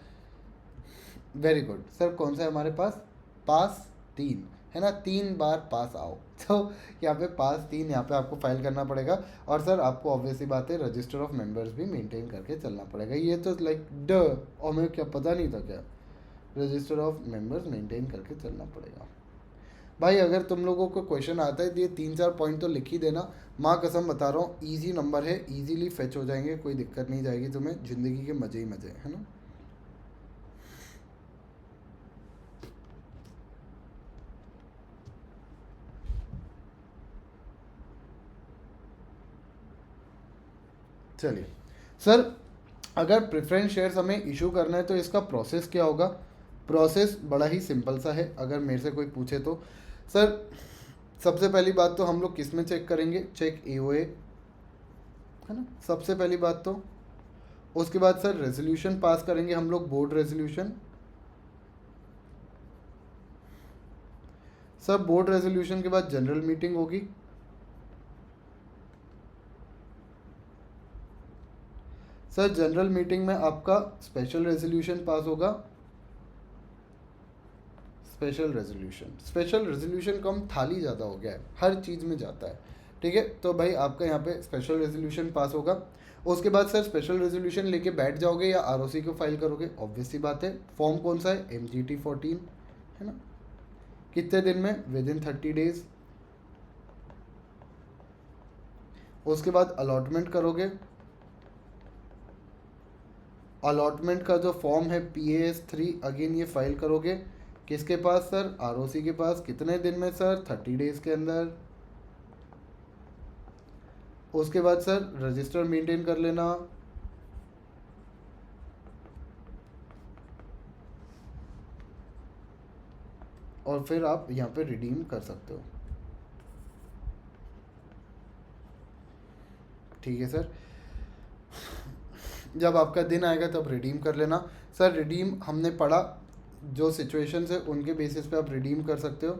वेरी गुड सर, कौन सा है हमारे पास, पास 3 है ना, 3 बार पास आओ। तो यहाँ पे पास 3 यहाँ पे आपको फाइल करना पड़ेगा। और सर आपको ऑब्वियसली बात है रजिस्टर ऑफ मेंबर्स भी मेंटेन करके चलना पड़ेगा। ये तो लाइक ड, और मैं क्या पता नहीं था क्या, रजिस्टर ऑफ मेंबर्स मेंटेन करके चलना पड़ेगा। भाई अगर तुम लोगों को क्वेश्चन आता है तो ये 3-4 पॉइंट तो लिख ही देना, माँ कसम बता रहा हूँ, ईजी नंबर है, ईजीली फेच हो जाएंगे, कोई दिक्कत नहीं जाएगी तुम्हें, ज़िंदगी के मज़े ही मज़े, है ना। चलिए सर, अगर प्रेफरेंस शेयर्स हमें इशू करना है तो इसका प्रोसेस क्या होगा। प्रोसेस बड़ा ही सिंपल सा है, अगर मेरे से कोई पूछे तो। सर सबसे पहली बात तो हम लोग किस में चेक करेंगे, चेक एओए, है ना, सबसे पहली बात तो। उसके बाद सर रेजोल्यूशन पास करेंगे हम लोग, board resolution. Sir board resolution के बाद जनरल मीटिंग होगी। सर जनरल मीटिंग में आपका स्पेशल रेजोल्यूशन पास होगा। स्पेशल रेजोल्यूशन कम, थाली ज़्यादा हो गया है, हर चीज़ में जाता है, ठीक है। तो भाई आपका यहाँ पे स्पेशल रेजोल्यूशन पास होगा। उसके बाद सर स्पेशल रेजोल्यूशन लेके बैठ जाओगे या आरओसी को फाइल करोगे, ऑब्वियसली बात है। फॉर्म कौन सा है, MGT 14, है ना। कितने दिन में, विद इन 30 डेज। उसके बाद अलॉटमेंट करोगे। अलॉटमेंट का जो फॉर्म है PAS 3, अगेन ये फाइल करोगे किसके पास सर, आरओसी के पास। कितने दिन में सर, 30 डेज के अंदर। उसके बाद सर रजिस्टर मेंटेन कर लेना। और फिर आप यहाँ पे रिडीम कर सकते हो, ठीक है सर। जब आपका दिन आएगा तब रिडीम कर लेना। सर रिडीम हमने पढ़ा, जो सिचुएशंस है उनके बेसिस पे आप रिडीम कर सकते हो।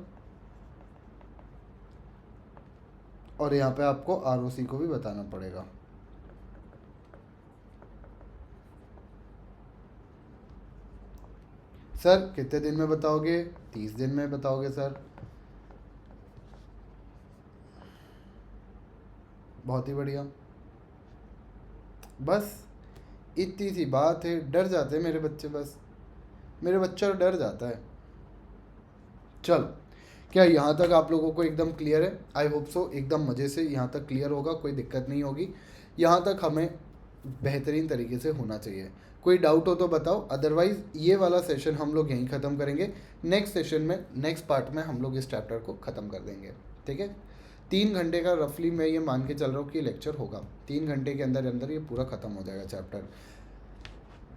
और यहाँ पे आपको आरओसी को भी बताना पड़ेगा। सर कितने दिन में बताओगे, 30 दिन में बताओगे सर, बहुत ही बढ़िया। बस इतनी सी बात है, डर जाते हैं मेरे बच्चे, बस मेरे बच्चा डर जाता है। चलो, क्या यहाँ तक आप लोगों को एकदम क्लियर है, आई होप सो एकदम मज़े से यहाँ तक क्लियर होगा, कोई दिक्कत नहीं होगी। यहाँ तक हमें बेहतरीन तरीके से होना चाहिए। कोई डाउट हो तो बताओ, अदरवाइज़ ये वाला सेशन हम लोग यहीं ख़त्म करेंगे। नेक्स्ट सेशन में, नेक्स्ट पार्ट में हम लोग इस चैप्टर को ख़त्म कर देंगे, ठीक है। 3 घंटे का रफली मैं ये मान के चल रहा हूँ कि लेक्चर होगा, 3 घंटे के अंदर अंदर ये पूरा ख़त्म हो जाएगा चैप्टर।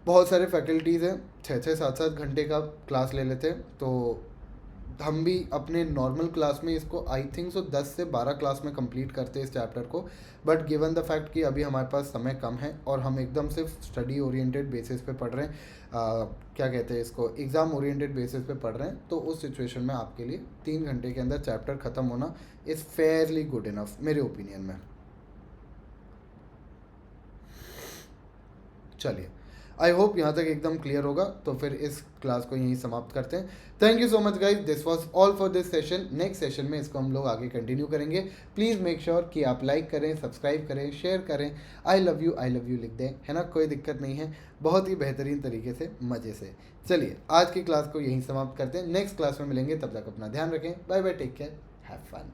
बहुत सारे फैकल्टीज़ हैं, 6-6 7-7 घंटे का क्लास ले लेते हैं, तो हम भी अपने नॉर्मल क्लास में इसको आई थिंक सो 10 से 12 क्लास में कंप्लीट करते हैं इस चैप्टर को। बट गिवन द फैक्ट कि अभी हमारे पास समय कम है और हम एकदम सिर्फ स्टडी ओरिएंटेड बेसिस पे पढ़ रहे हैं, क्या कहते हैं इसको, एग्ज़ाम ओरिएंटेड बेसिस पे पढ़ रहे हैं, तो उस सिचुएशन में आपके लिए 3 घंटे के अंदर चैप्टर ख़त्म होना इज़ फेयरली गुड इनफ मेरे ओपिनियन में। चलिए, आई होप यहाँ तक एकदम क्लियर होगा, तो फिर इस क्लास को यहीं समाप्त करते हैं। Thank you so much guys, this was all for this session. Next session में इसको हम लोग आगे कंटिन्यू करेंगे। प्लीज़ मेक श्योर कि आप लाइक करें, सब्सक्राइब करें, शेयर करें, आई लव यू लिख दें, है ना, कोई दिक्कत नहीं है, बहुत ही बेहतरीन तरीके से, मज़े से। चलिए, आज की क्लास को यहीं समाप्त करते हैं, नेक्स्ट क्लास में मिलेंगे, तब तक अपना ध्यान रखें, bye bye, take care, have fun.